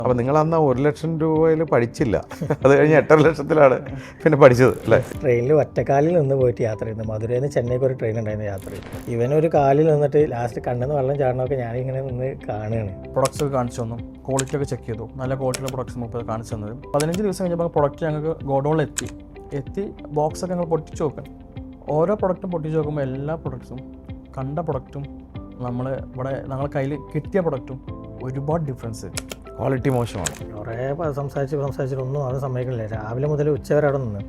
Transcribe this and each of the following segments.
അപ്പോൾ നിങ്ങൾ അന്ന് 1 ലക്ഷം രൂപയിൽ പഠിച്ചില്ല, അത് കഴിഞ്ഞ് 8.5 ലക്ഷത്തിലാണ് പിന്നെ പഠിച്ചത് അല്ലേ? ട്രെയിനിൽ ഒറ്റക്കാലിൽ നിന്ന് പോയിട്ട് യാത്ര ചെയ്യുന്നു. മധുരയിൽ നിന്ന് ചെന്നൈക്ക് ഒരു ട്രെയിൻ ഉണ്ടായിരുന്നു യാത്ര ചെയ്തു. ഇവനൊരു കാലിൽ നിന്നിട്ട് ലാസ്റ്റ് കണ്ണെന്ന് വെള്ളം ചാടണമൊക്കെ ഞാനിങ്ങനെ നിന്ന് കാണുകയാണ്. പ്രൊഡക്ട്സ് ഒക്കെ കാണിച്ചു തന്നു, ക്വാളിറ്റി ഒക്കെ ചെക്ക് ചെയ്തു, നല്ല ക്വാളിറ്റിയുള്ള പ്രൊഡക്ട്സ് നമുക്ക് കാണിച്ചു തന്നത്. 15 ദിവസം കഴിഞ്ഞപ്പോൾ പ്രൊഡക്റ്റ് ഞങ്ങൾക്ക് ഗോഡൗണിൽ എത്തി ബോക്സൊക്കെ ഞങ്ങൾ പൊട്ടിച്ച് നോക്കാൻ. ഓരോ പ്രൊഡക്റ്റും പൊട്ടിച്ച് നോക്കുമ്പോൾ എല്ലാ പ്രൊഡക്ട്സും കണ്ട പ്രൊഡക്റ്റും ഞങ്ങൾ കയ്യിൽ കിട്ടിയ പ്രൊഡക്റ്റും ഒരുപാട് ഡിഫറൻസ്. ക്വാളിറ്റി മോശമാണ്. കുറേ സംസാരിച്ചിട്ടൊന്നും അവൻ സമ്മതിക്കണില്ല. രാവിലെ മുതൽ ഉച്ചവരെ അവിടെ നിന്ന്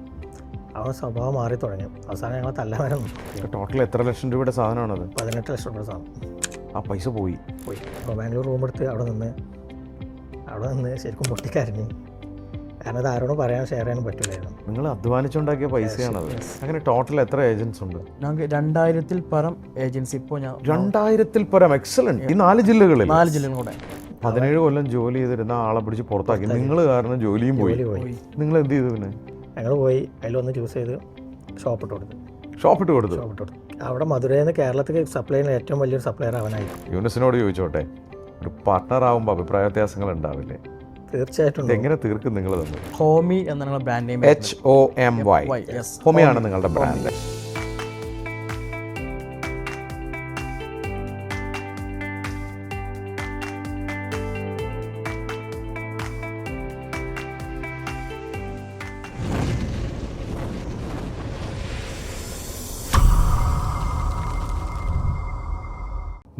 അവൻ സ്വഭാവം മാറി തുടങ്ങി. അവസാനം ഞങ്ങൾ തല്ലവരെ നിന്നു. ടോട്ടൽ എത്ര ലക്ഷം രൂപയുടെ സാധനമാണത്? 18 ലക്ഷം രൂപയുടെ സാധനം. ആ പൈസ പോയി. അപ്പോൾ ബാംഗ്ലൂർ റൂം എടുത്ത് അവിടെ നിന്ന് ശരിക്കും പൊട്ടിക്കരഞ്ഞു. കാരണം അത് ആരോടും പറയാൻ ഷെയർ ചെയ്യാനും പറ്റില്ലായിരുന്നു. നിങ്ങൾ അധ്വാനിച്ചുണ്ടാക്കിയ പൈസയാണത്. അങ്ങനെ ടോട്ടൽ എത്ര ഏജൻസ് ഉണ്ട്? ഞങ്ങൾക്ക് 2000-ൽ പരം ഏജൻസി. ഇപ്പോൾ 2000-ൽ പരം. എക്സലന്റ്. ഈ 4 ജില്ലകളിൽ 4 ജില്ലകളും കൂടെ 17 കൊല്ലം ജോലി ചെയ്തിരുന്ന ആളെ പിടിച്ച് പുറത്താക്കി. നിങ്ങൾ കാരണം ജോലിയും പോയി. നിങ്ങൾ എന്ത് ചെയ്തു? പിന്നെ ഞങ്ങൾ പോയി അതിലൊന്ന് ചൂസ് ചെയ്ത് ഷോപ്പിട്ട് കൊടുത്തു. അവിടെ മധുരയിൽ നിന്ന് കേരളത്തിൽ സപ്ലൈ ചെയ്യുന്ന ഏറ്റവും വലിയൊരു സപ്ലയർ അവനായി. യൂനിസിനോട് ചോദിച്ചോട്ടെ, ഒരു പാർട്ട്ണർ ആകുമ്പോൾ അഭിപ്രായ വ്യത്യാസങ്ങൾ ഉണ്ടാവില്ലേ? തീർച്ചയായിട്ടും. എങ്ങനെ തീർക്കും നിങ്ങൾ തമ്മിൽ? ഹോമി എന്നാണ് ബ്രാൻഡ് നെയിം. HOMY. ഹോമിയാണ് നിങ്ങളുടെ ബ്രാൻഡ്.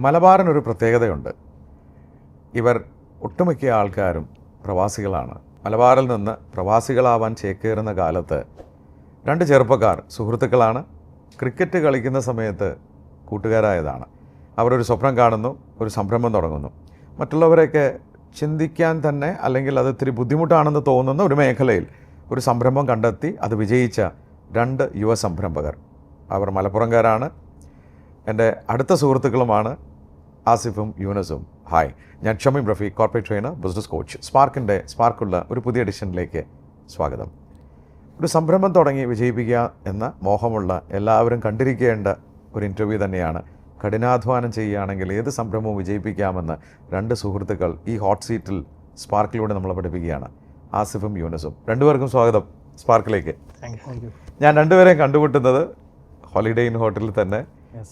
മലബാറിനൊരു പ്രത്യേകതയുണ്ട്. ഇവർ ഒട്ടുമിക്ക ആൾക്കാരും പ്രവാസികളാണ്. മലബാറിൽ നിന്ന് പ്രവാസികളാവാൻ ചേക്കേറുന്ന കാലത്ത് 2 ചെറുപ്പക്കാർ സുഹൃത്തുക്കളാണ്. ക്രിക്കറ്റ് കളിക്കുന്ന സമയത്ത് കൂട്ടുകാരായതാണ്. അവരൊരു സ്വപ്നം കാണുന്നു, ഒരു സംരംഭം തുടങ്ങുന്നു. മറ്റുള്ളവരെയൊക്കെ ചിന്തിക്കാൻ തന്നെ അല്ലെങ്കിൽ അത് ഇത്തിരി ബുദ്ധിമുട്ടാണെന്ന് തോന്നുന്ന ഒരു മേഖലയിൽ ഒരു സംരംഭം കണ്ടെത്തി അത് വിജയിച്ച 2 യുവ സംരംഭകർ. അവർ മലപ്പുറംകാരാണ്. എൻ്റെ അടുത്ത സുഹൃത്തുക്കളുമാണ് ആസിഫും യൂനസും. ഹായ്, ഞാൻ Shameem Rafeeq, corporate trainer, business coach. സ്പാർക്കുള്ള ഒരു പുതിയ എഡിഷനിലേക്ക് സ്വാഗതം. ഒരു സംരംഭം തുടങ്ങി വിജയിപ്പിക്കുക എന്ന മോഹമുള്ള എല്ലാവരും കണ്ടിരിക്കേണ്ട ഒരു ഇൻ്റർവ്യൂ തന്നെയാണ്. കഠിനാധ്വാനം ചെയ്യുകയാണെങ്കിൽ ഏത് സംരംഭവും വിജയിപ്പിക്കാമെന്ന് 2 സുഹൃത്തുക്കൾ ഈ ഹോട്ട് സീറ്റിൽ സ്പാർക്കിലൂടെ നമ്മളെ പഠിപ്പിക്കുകയാണ്. ആസിഫും യൂനസും. 2 പേർക്കും സ്വാഗതം സ്പാർക്കിലേക്ക്. ഞാൻ 2 പേരെയും കണ്ടുമുട്ടുന്നത് ഹോളിഡേ ഇൻ ഹോട്ടലിൽ തന്നെ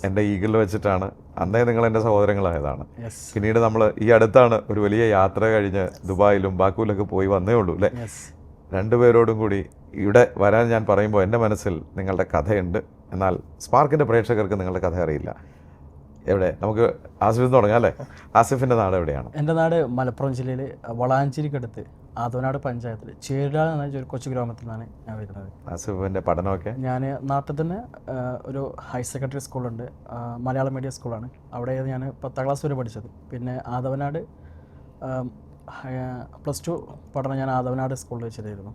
എൻ്റെ ഈഗിളിൽ വെച്ചിട്ടാണ്. അന്നേ നിങ്ങൾ എൻ്റെ സഹോദരങ്ങളായതാണ്. പിന്നീട് നമ്മൾ ഈ അടുത്താണ് ഒരു വലിയ യാത്ര കഴിഞ്ഞ് ദുബായിലും ബാക്കുവിലൊക്കെ പോയി വന്നേ ഉള്ളൂ അല്ലേ? 2 പേരോടും കൂടി ഇവിടെ വരാൻ ഞാൻ പറയുമ്പോൾ എൻ്റെ മനസ്സിൽ നിങ്ങളുടെ കഥയുണ്ട്. എന്നാൽ സ്പാർക്കിൻ്റെ പ്രേക്ഷകർക്ക് നിങ്ങളുടെ കഥ അറിയില്ല. എവിടെ? നമുക്ക് ആസിഫിൽ തുടങ്ങാം അല്ലേ? ആസിഫിൻ്റെ നാട് എവിടെയാണ്? എൻ്റെ നാട് മലപ്പുറം ജില്ലയിൽ വളാഞ്ചേരിക്കടുത്ത് ആദവനാട് പഞ്ചായത്തിൽ ചേരുക എന്ന ഒരു കൊച്ചു ഗ്രാമത്തിൽ നിന്നാണ് ഞാൻ വരുന്നത്. ആസിഫിൻ്റെ പഠനമൊക്കെ? ഞാൻ നാട്ടിൽ തന്നെ ഒരു ഹയർ സെക്കൻഡറി സ്കൂളുണ്ട്, മലയാളം മീഡിയം സ്കൂളാണ്. അവിടെ ഞാൻ 10ാം ക്ലാസ് വരെ പഠിച്ചത്. പിന്നെ ആദവനാട് +2 പഠനം ഞാൻ ആദവനാട് സ്കൂളിൽ വെച്ചിട്ടായിരുന്നു.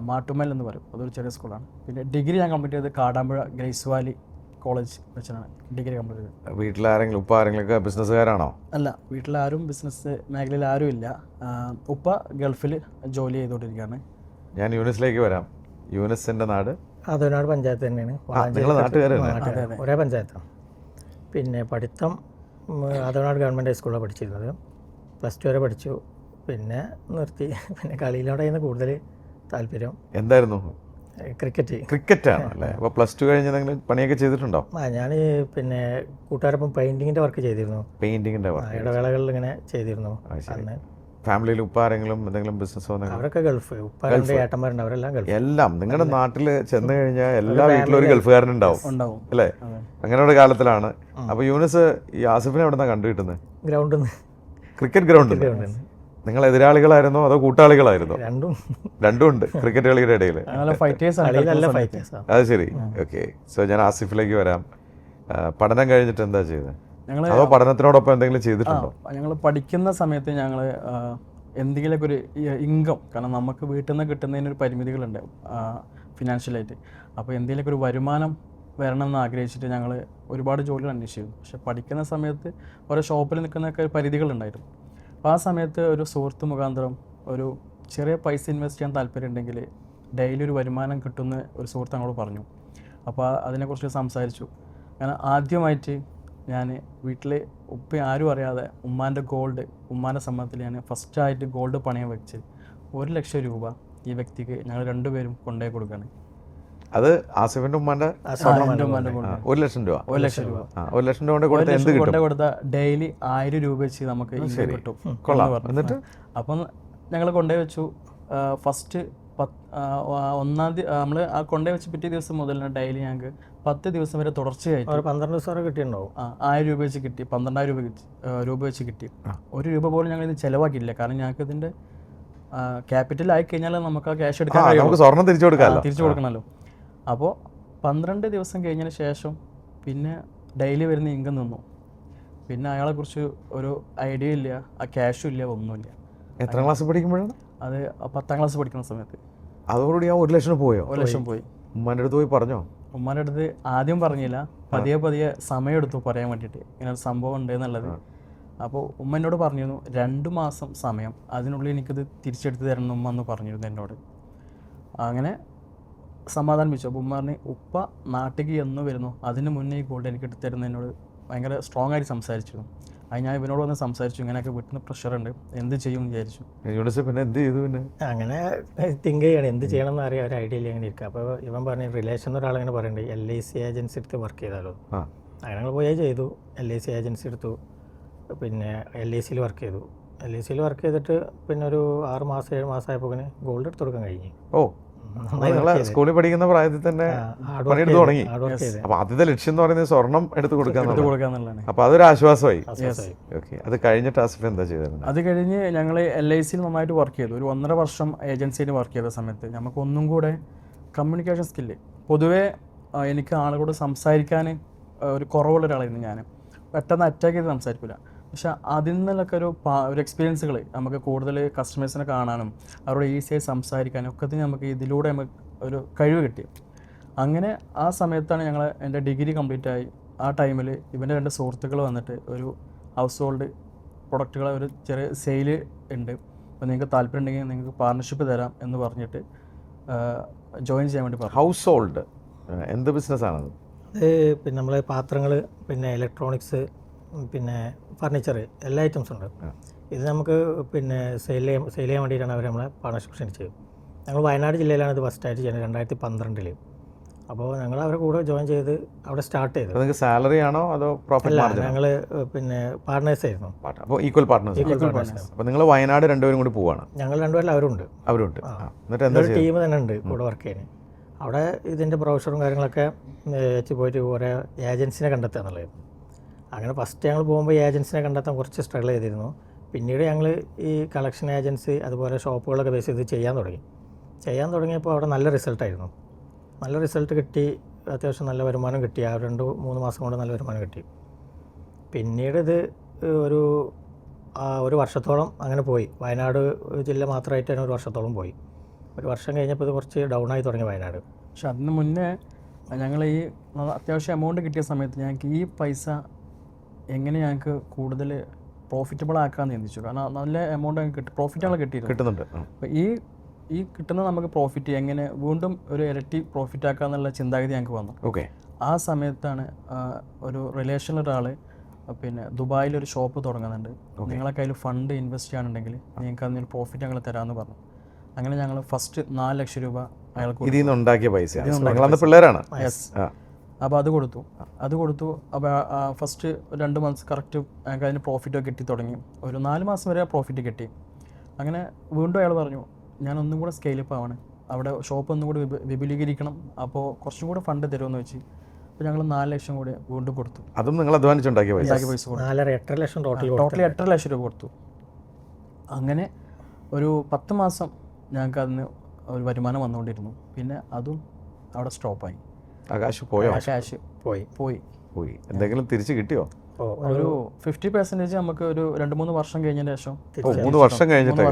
മാട്ടുമൽ എന്ന് പറയും, അതൊരു ചെറിയ സ്കൂളാണ്. പിന്നെ ഡിഗ്രി ഞാൻ കംപ്ലീറ്റ് ചെയ്തത് കാടാമ്പുഴ ഗ്രേസ് വാലി കോളേജ് വെച്ചാണ് ഡിഗ്രി കംപ്ലീറ്റ് ചെയ്തത്. വീട്ടിലാരെങ്കിലും ഉപ്പ ആരെങ്കിലുമൊക്കെ ബിസിനസ്സുകാരാണോ? അല്ല, വീട്ടിലാരും ബിസിനസ് മേഖലയിൽ ആരും ഇല്ല. ഉപ്പ ഗൾഫിൽ ജോലി ചെയ്തുകൊണ്ടിരിക്കുകയാണ്. ഞാൻ യൂനിസിലേക്ക് വരാം. യൂനിസിൻ്റെ നാട് ആദവനാട് പഞ്ചായത്ത് തന്നെയാണ്. ഒരേ പഞ്ചായത്താണ്. പിന്നെ പഠിത്തം ആദവനാട് ഗവൺമെൻറ് ഹൈസ്കൂളിലാണ് പഠിച്ചിരുന്നത്. +2 വരെ പഠിച്ചു. പിന്നെ നിർത്തി. പിന്നെ കളിയിലോടായിരുന്നു കൂടുതൽ താല്പര്യം. എന്തായിരുന്നു? ക്രിക്കറ്റാണ് അല്ലേ? അപ്പോൾ +2 കഴിഞ്ഞ് നിങ്ങൾ പണിയൊക്കെ ചെയ്തിട്ടുണ്ടോ? ഞാൻ പിന്നെ കൂട്ടുകാരൊപ്പം പെയിൻറ്റിങ്ങിൻ്റെ വർക്ക് ചെയ്തിരുന്നു. പെയിൻറ്റിങ്ങിൻ്റെ വർക്ക് ഇടവേളകളിൽ ഇങ്ങനെ ചെയ്തിരുന്നു. അന്ന് ഫാമിലിയിൽ ഉപ്പ ആരെങ്കിലും എന്തെങ്കിലും ബിസിനസ്? അവരൊക്കെ ഗൾഫ്. ഉപ്പ 2 ഏട്ടന്മാരുണ്ട്, അവരെല്ലാം ഗൾഫ്. എല്ലാം നിങ്ങളുടെ നാട്ടിൽ ചെന്ന് കഴിഞ്ഞാൽ എല്ലാ വീട്ടിലും ഒരു ഗൾഫുകാരനുണ്ടാവും അല്ലേ? അങ്ങനെയുള്ള കാലത്തിലാണ്. അപ്പോൾ യൂനിസ് ഈ ആസിഫിനെ എവിടെ നിന്നാണ് കണ്ടുകിട്ടുന്നത്? ഗ്രൗണ്ടിൽ നിന്ന്. ക്രിക്കറ്റ് ഗ്രൗണ്ടിൽ നിന്ന്. നിങ്ങൾ എതിരാളികളായിരുന്നോ അതോ കൂട്ടാളികളായിരുന്നോ? രണ്ടും ഉണ്ട് ക്രിക്കറ്റ് കളിയുടെ ഇടയിൽ. അത് ശരി, ഓക്കെ. സോ ഞാൻ ആസിഫിലേക്ക് വരാം. പഠനം കഴിഞ്ഞിട്ട് എന്താ ചെയ്തത്? അതോ പഠനത്തിനോടൊപ്പം എന്തെങ്കിലും ചെയ്തിട്ടുണ്ടോ? ഞങ്ങൾ പഠിക്കുന്ന സമയത്ത് ഞങ്ങൾ എന്തെങ്കിലുമൊക്കെ ഒരു ഇൻകം, കാരണം നമുക്ക് വീട്ടിൽ നിന്ന് കിട്ടുന്നതിനൊരു പരിമിതികളുണ്ട് ഫിനാൻഷ്യലായിട്ട്. അപ്പോൾ എന്തെങ്കിലുമൊക്കെ ഒരു വരുമാനം വരണമെന്ന് ആഗ്രഹിച്ചിട്ട് ഞങ്ങൾ ഒരുപാട് ജോലികൾ അന്വേഷിച്ചിരുന്നു. പക്ഷെ പഠിക്കുന്ന സമയത്ത് ഓരോ ഷോപ്പിൽ നിൽക്കുന്നൊക്കെ പരിധികളുണ്ടായിരുന്നു. അപ്പോൾ ആ സമയത്ത് ഒരു സുഹൃത്ത് മുഖാന്തരം ഒരു ചെറിയ പൈസ ഇൻവെസ്റ്റ് ചെയ്യാൻ താല്പര്യമുണ്ടെങ്കിൽ ഡെയിലി ഒരു വരുമാനം കിട്ടുന്ന ഒരു സുഹൃത്ത് ഞങ്ങളോട് പറഞ്ഞു. അപ്പോൾ അതിനെക്കുറിച്ച് സംസാരിച്ചു. കാരണം ആദ്യമായിട്ട് ഞാൻ വീട്ടിൽ ഉപ്പ ആരും അറിയാതെ ഉമ്മാൻ്റെ ഗോൾഡ്, ഉമ്മാൻ്റെ സമ്മതത്തിൽ ഞാൻ ഫസ്റ്റായിട്ട് ഗോൾഡ് പണയം വെച്ച് 1 ലക്ഷം രൂപ ഈ വ്യക്തിക്ക് ഞങ്ങൾ രണ്ടുപേരും കൊണ്ടുപോയി കൊടുക്കുകയാണ്. അത് ആസിഫിന്റെ ഉമ്മാന്റെ എൻ്റെ ഉമ്മാൻ്റെ ഗോൾഡ് 1 ലക്ഷം രൂപ. 1 ലക്ഷം രൂപ 1 ലക്ഷം രൂപ കൊണ്ട് കൊടുത്ത എന്ത് കിട്ടും? കൊടുത്ത ഡെയിലി 1000 രൂപ വെച്ച് നമുക്ക് ഇൻകം കിട്ടും. കൊള്ളാം. എന്നിട്ട് അപ്പം ഞങ്ങൾ കൊണ്ടുപോയി വെച്ചു. ഫസ്റ്റ് 1-ാം തീയതി നമ്മൾ ആ കൊണ്ടുപോയി വെച്ച് പിറ്റേ ദിവസം മുതൽ ഡെയിലി ഞങ്ങൾക്ക് 10 ദിവസം വരെ തുടർച്ചയായിട്ട് 12 ദിവസം വരെ കിട്ടിയിട്ടുണ്ടാവും. 1000 രൂപ വെച്ച് കിട്ടി, 12,000 രൂപ വെച്ച് കിട്ടി. 1 രൂപ പോലും ഞങ്ങൾ ഇത് ചിലവാക്കിയില്ല. കാരണം ഞങ്ങൾക്ക് ഇതിൻ്റെ ക്യാപിറ്റൽ ആയി കഴിഞ്ഞാൽ നമുക്ക് ആ ക്യാഷ് എടുക്കാൻ നമുക്ക് സ്വർണം തിരിച്ചു കൊടുക്കാമല്ലോ. തിരിച്ചു കൊടുക്കണമല്ലോ. അപ്പോൾ 12 ദിവസം കഴിഞ്ഞതിന് ശേഷം പിന്നെ ഡെയിലി വരുന്ന ഇൻകം നിന്നു. പിന്നെ അയാളെക്കുറിച്ച് ഒരു ഐഡിയ ഇല്ല, ആ ക്യാഷും ഇല്ല, ഒന്നുമില്ല. എത്രാം ക്ലാസ് പഠിക്കുമ്പോഴാണ് അത് 10ാം ക്ലാസ് പഠിക്കുന്ന സമയത്ത്. അതോടുകൂടി ആ 1 ലക്ഷം പോയോ? 1 ലക്ഷം പോയി. ഉമ്മാൻ്റെ അടുത്ത് പോയി പറഞ്ഞോ? ഉമ്മാൻ്റെ അടുത്ത് ആദ്യം പറഞ്ഞില്ല, പതിയെ സമയം എടുത്തു പറയാൻ വേണ്ടിയിട്ട് ഇങ്ങനെ ഒരു സംഭവം ഉണ്ട് എന്നുള്ളത്. അപ്പോൾ ഉമ്മ എന്നോട് പറഞ്ഞിരുന്നു 2 മാസം സമയം, അതിനുള്ളിൽ എനിക്കിത് തിരിച്ചെടുത്ത് തരണം ഉമ്മ എന്ന് പറഞ്ഞിരുന്നു എന്നോട്. അങ്ങനെ സമാധാനിപ്പിച്ചു. അപ്പോൾ ഉമ്മ പറഞ്ഞു ഉപ്പ നാട്ടിലേക്ക് എന്ന് വരുന്നു അതിന് മുന്നേ ഈ ഗോൾഡ് എനിക്ക് എടുത്ത് തരുന്ന എന്നോട് ഭയങ്കര സ്ട്രോങ് ആയിട്ട് സംസാരിച്ചിരുന്നു. അത് ഞാൻ ഇവനോട് വന്ന് സംസാരിച്ചു, ഇങ്ങനെയൊക്കെ വീട്ടിൽ നിന്ന് പ്രഷറുണ്ട്, എന്ത് ചെയ്യും എന്ന് വിചാരിച്ചു. പിന്നെ എന്ത് ചെയ്തു? പിന്നെ അങ്ങനെ തിങ്ക് ചെയ്യണം എന്ത് ചെയ്യണം എന്ന് അറിയാം, ഒരു ഐഡിയ ഇല്ല അങ്ങനെ ഇരിക്കുക. അപ്പോൾ ഇവൻ പറഞ്ഞു റിലേഷൻ ഒരാളിങ്ങനെ പറയുന്നുണ്ട് LIC ഏജൻസി എടുത്ത് വർക്ക് ചെയ്താലോ. അങ്ങനെ ഞങ്ങൾ പോയേ ചെയ്തു. LIC ഏജൻസി എടുത്തു. പിന്നെ LICയിൽ വർക്ക് ചെയ്തു. LICയിൽ വർക്ക് ചെയ്തിട്ട് പിന്നെ ഒരു 6 മാസം 7 മാസം ആയപ്പോൾ ഗോൾഡ് എടുത്ത് കൊടുക്കാൻ കഴിഞ്ഞു. ഓ, നിങ്ങളെ സ്കൂളിൽ പഠിക്കുന്ന പ്രായത്തിൽ തന്നെ പണിയെടുത്ത് തുടങ്ങി. അപ്പൊ ആദ്യത്തെ ലക്ഷ്യം എന്ന് പറയുന്നത് സ്വർണം എടുത്ത് കൊടുക്കാന്നുള്ളതാണ്. അപ്പൊ അതൊരു ആശ്വാസമായി. ഓക്കെ, അത് കഴിഞ്ഞിട്ട് ആസിഫ് എന്താ ചെയ്തത്? അത് കഴിഞ്ഞ് ഞങ്ങൾ LICയിൽ നന്നായിട്ട് വർക്ക് ചെയ്തു. ഒരു 1.5 വർഷം ഏജൻസിയിൽ വർക്ക് ചെയ്ത സമയത്ത് നമുക്ക് ഒന്നും കൂടെ കമ്മ്യൂണിക്കേഷൻ സ്കില്ല്, പൊതുവേ എനിക്ക് ആളുകളോട് സംസാരിക്കാൻ ഒരു കുറവുള്ള ഒരാളായിരുന്നു ഞാൻ. പെട്ടെന്ന് അറ്റാക്ക് ചെയ്ത് സംസാരിക്കില്ല. പക്ഷെ അതിൽ നിന്നൊക്കെ ഒരു എക്സ്പീരിയൻസുകൾ നമുക്ക് കൂടുതൽ കസ്റ്റമേഴ്സിനെ കാണാനും അവരോട് ഈസിയായി സംസാരിക്കാനും ഒക്കെ നമുക്ക് ഇതിലൂടെ നമുക്ക് ഒരു കഴിവ് കിട്ടി. അങ്ങനെ ആ സമയത്താണ് എൻ്റെ ഡിഗ്രി കംപ്ലീറ്റ് ആയി. ആ ടൈമിൽ ഇവൻ്റെ 2 സുഹൃത്തുക്കൾ വന്നിട്ട് ഒരു ഹൗസ് ഹോൾഡ് പ്രൊഡക്റ്റുകളെ ഒരു ചെറിയ സെയിൽ ഉണ്ട്, അപ്പോൾ നിങ്ങൾക്ക് താല്പര്യം ഉണ്ടെങ്കിൽ നിങ്ങൾക്ക് പാർട്ണർഷിപ്പ് തരാം എന്ന് പറഞ്ഞിട്ട് ജോയിൻ ചെയ്യാൻ വേണ്ടി പറഞ്ഞു. ഹൗസ് ഹോൾഡ് എന്ത് ബിസിനസ്സാണത്? അത് പിന്നെ നമ്മൾ പാത്രങ്ങൾ, പിന്നെ ഇലക്ട്രോണിക്സ്, പിന്നെ ഫർണിച്ചർ, എല്ലാ ഐറ്റംസും ഉണ്ട്. ഇത് നമുക്ക് പിന്നെ സെയിൽ ചെയ്യാൻ വേണ്ടിയിട്ടാണ് അവർ നമ്മളെ പാർട്ണർഷിപ്പ് ക്ഷണിച്ചത്. ഞങ്ങൾ വയനാട് ജില്ലയിലാണ് ഇത് ഫസ്റ്റായിട്ട് ചെയ്യുന്നത് 2012. അപ്പോൾ ഞങ്ങൾ അവരുടെ കൂടെ ജോയിൻ ചെയ്ത് അവിടെ സ്റ്റാർട്ട് ചെയ്തു. നിങ്ങൾക്ക് സാലറി ആണോ അതോ പ്രോഫിറ്റ് മാർജിൻ? ഞങ്ങൾ പിന്നെ പാർട്ട്നേഴ്സ് ആയിരുന്നു. അപ്പോൾ ഈക്വൽ പാർട്ട്നേഴ്സ്. അപ്പോൾ നിങ്ങൾ വയനാട് രണ്ടുപേരും കൂടി പോവാണ്? ഞങ്ങൾ രണ്ടുപേരും അവരുണ്ട്. എന്നിട്ട് എന്താ ടീം തന്നെ ഉണ്ട് കൂടെ വർക്ക് ചെയ്യാൻ. അവിടെ ഇതിൻ്റെ ബ്രൗഷറും കാര്യങ്ങളൊക്കെ വെച്ച് പോയിട്ട് കുറേ ഏജൻസിനെ കണ്ടെത്തുക എന്നുള്ളത്. അങ്ങനെ ഫസ്റ്റ് ഞങ്ങൾ പോകുമ്പോൾ ഏജൻസിനെ കണ്ടെത്താൻ കുറച്ച് സ്ട്രഗിൾ ചെയ്തിരുന്നു. പിന്നീട് ഞങ്ങൾ ഈ കളക്ഷൻ ഏജൻസി അതുപോലെ ഷോപ്പുകളൊക്കെ ബേസ് ചെയ്ത് ചെയ്യാൻ തുടങ്ങിയപ്പോൾ അവിടെ നല്ല റിസൾട്ടായിരുന്നു. നല്ല റിസൾട്ട് കിട്ടി, അത്യാവശ്യം നല്ല വരുമാനം കിട്ടി. ആ 2-3 മാസം കൊണ്ട് നല്ല വരുമാനം കിട്ടി. പിന്നീട് ഇത് ഒരു വർഷത്തോളം അങ്ങനെ പോയി. വയനാട് ജില്ല മാത്രമായിട്ട് തന്നെ 1 വർഷത്തോളം പോയി. 1 വർഷം കഴിഞ്ഞപ്പോൾ ഇത് കുറച്ച് ഡൗൺ ആയി തുടങ്ങി വയനാട്. പക്ഷെ അതിന് മുന്നേ ഞങ്ങൾ ഈ അത്യാവശ്യം എമൗണ്ട് കിട്ടിയ സമയത്ത് ഞങ്ങൾക്ക് ഈ പൈസ എങ്ങനെ ഞങ്ങൾക്ക് കൂടുതൽ പ്രോഫിറ്റബിൾ ആക്കാമെന്ന് ചിന്തിച്ചു. കാരണം നല്ല എമൗണ്ട് ഞങ്ങൾക്ക് പ്രോഫിറ്റുകൾ കിട്ടുന്നുണ്ട്. അപ്പോൾ ഈ കിട്ടുന്ന നമുക്ക് പ്രോഫിറ്റ് എങ്ങനെ വീണ്ടും ഒരു ഇരട്ടി പ്രോഫിറ്റ് ആക്കാമെന്നുള്ള ചിന്താഗതി ഞങ്ങൾക്ക് വന്നു. ഓക്കെ, ആ സമയത്താണ് ഒരു റിലേഷനിലൊരാൾ പിന്നെ ദുബായിലൊരു ഷോപ്പ് തുടങ്ങുന്നുണ്ട്, നിങ്ങളെ കയ്യിൽ ഫണ്ട് ഇൻവെസ്റ്റ് ചെയ്യാനുണ്ടെങ്കിൽ നിങ്ങൾക്ക് അതിന് പ്രോഫിറ്റ് ഞങ്ങൾ തരാമെന്ന് പറഞ്ഞു. അങ്ങനെ ഞങ്ങൾ ഫസ്റ്റ് 4 ലക്ഷം രൂപ അയാൾക്ക് ഇതിൽ നിന്ന് ഉണ്ടാക്കിയ പൈസ പിള്ളേരാണ്. അപ്പോൾ അത് കൊടുത്തു. അപ്പോൾ ഫസ്റ്റ് 2 മന്ത്സ് കറക്റ്റ് ഞങ്ങൾക്ക് അതിന് പ്രോഫിറ്റൊക്കെ കിട്ടി തുടങ്ങി. ഒരു 4 മാസം വരെ പ്രോഫിറ്റ് കിട്ടി. അങ്ങനെ വീണ്ടും അയാൾ പറഞ്ഞു ഞാൻ ഒന്നും കൂടെ സ്കെയിലപ്പ് ആവണം, അവിടെ ഷോപ്പ് ഒന്നും കൂടി വിപുലീകരിക്കണം, അപ്പോൾ കുറച്ചും കൂടെ ഫണ്ട് തരുമെന്ന് വെച്ച് അപ്പോൾ ഞങ്ങൾ 4 ലക്ഷം കൂടി വീണ്ടും കൊടുത്തു. അതും നിങ്ങൾ അധ്വാനിച്ചുണ്ടാക്കിയ പൈസ 8 ലക്ഷം ടോട്ടലി 8 ലക്ഷം രൂപ കൊടുത്തു. അങ്ങനെ ഒരു 10 മാസം ഞങ്ങൾക്ക് അതിന് ഒരു വരുമാനം വന്നുകൊണ്ടിരുന്നു. പിന്നെ അതും അവിടെ സ്റ്റോപ്പായി. ആകാശ് പോയോ? ആകാശ് പോയി. എന്തെങ്കിലും തിരിച്ച് കിട്ടിയോ? ഒരു 50% നമുക്ക് ഒരു 2-3 വർഷം കഴിഞ്ഞതിന് ശേഷം 3 വർഷം കഴിഞ്ഞിട്ട്.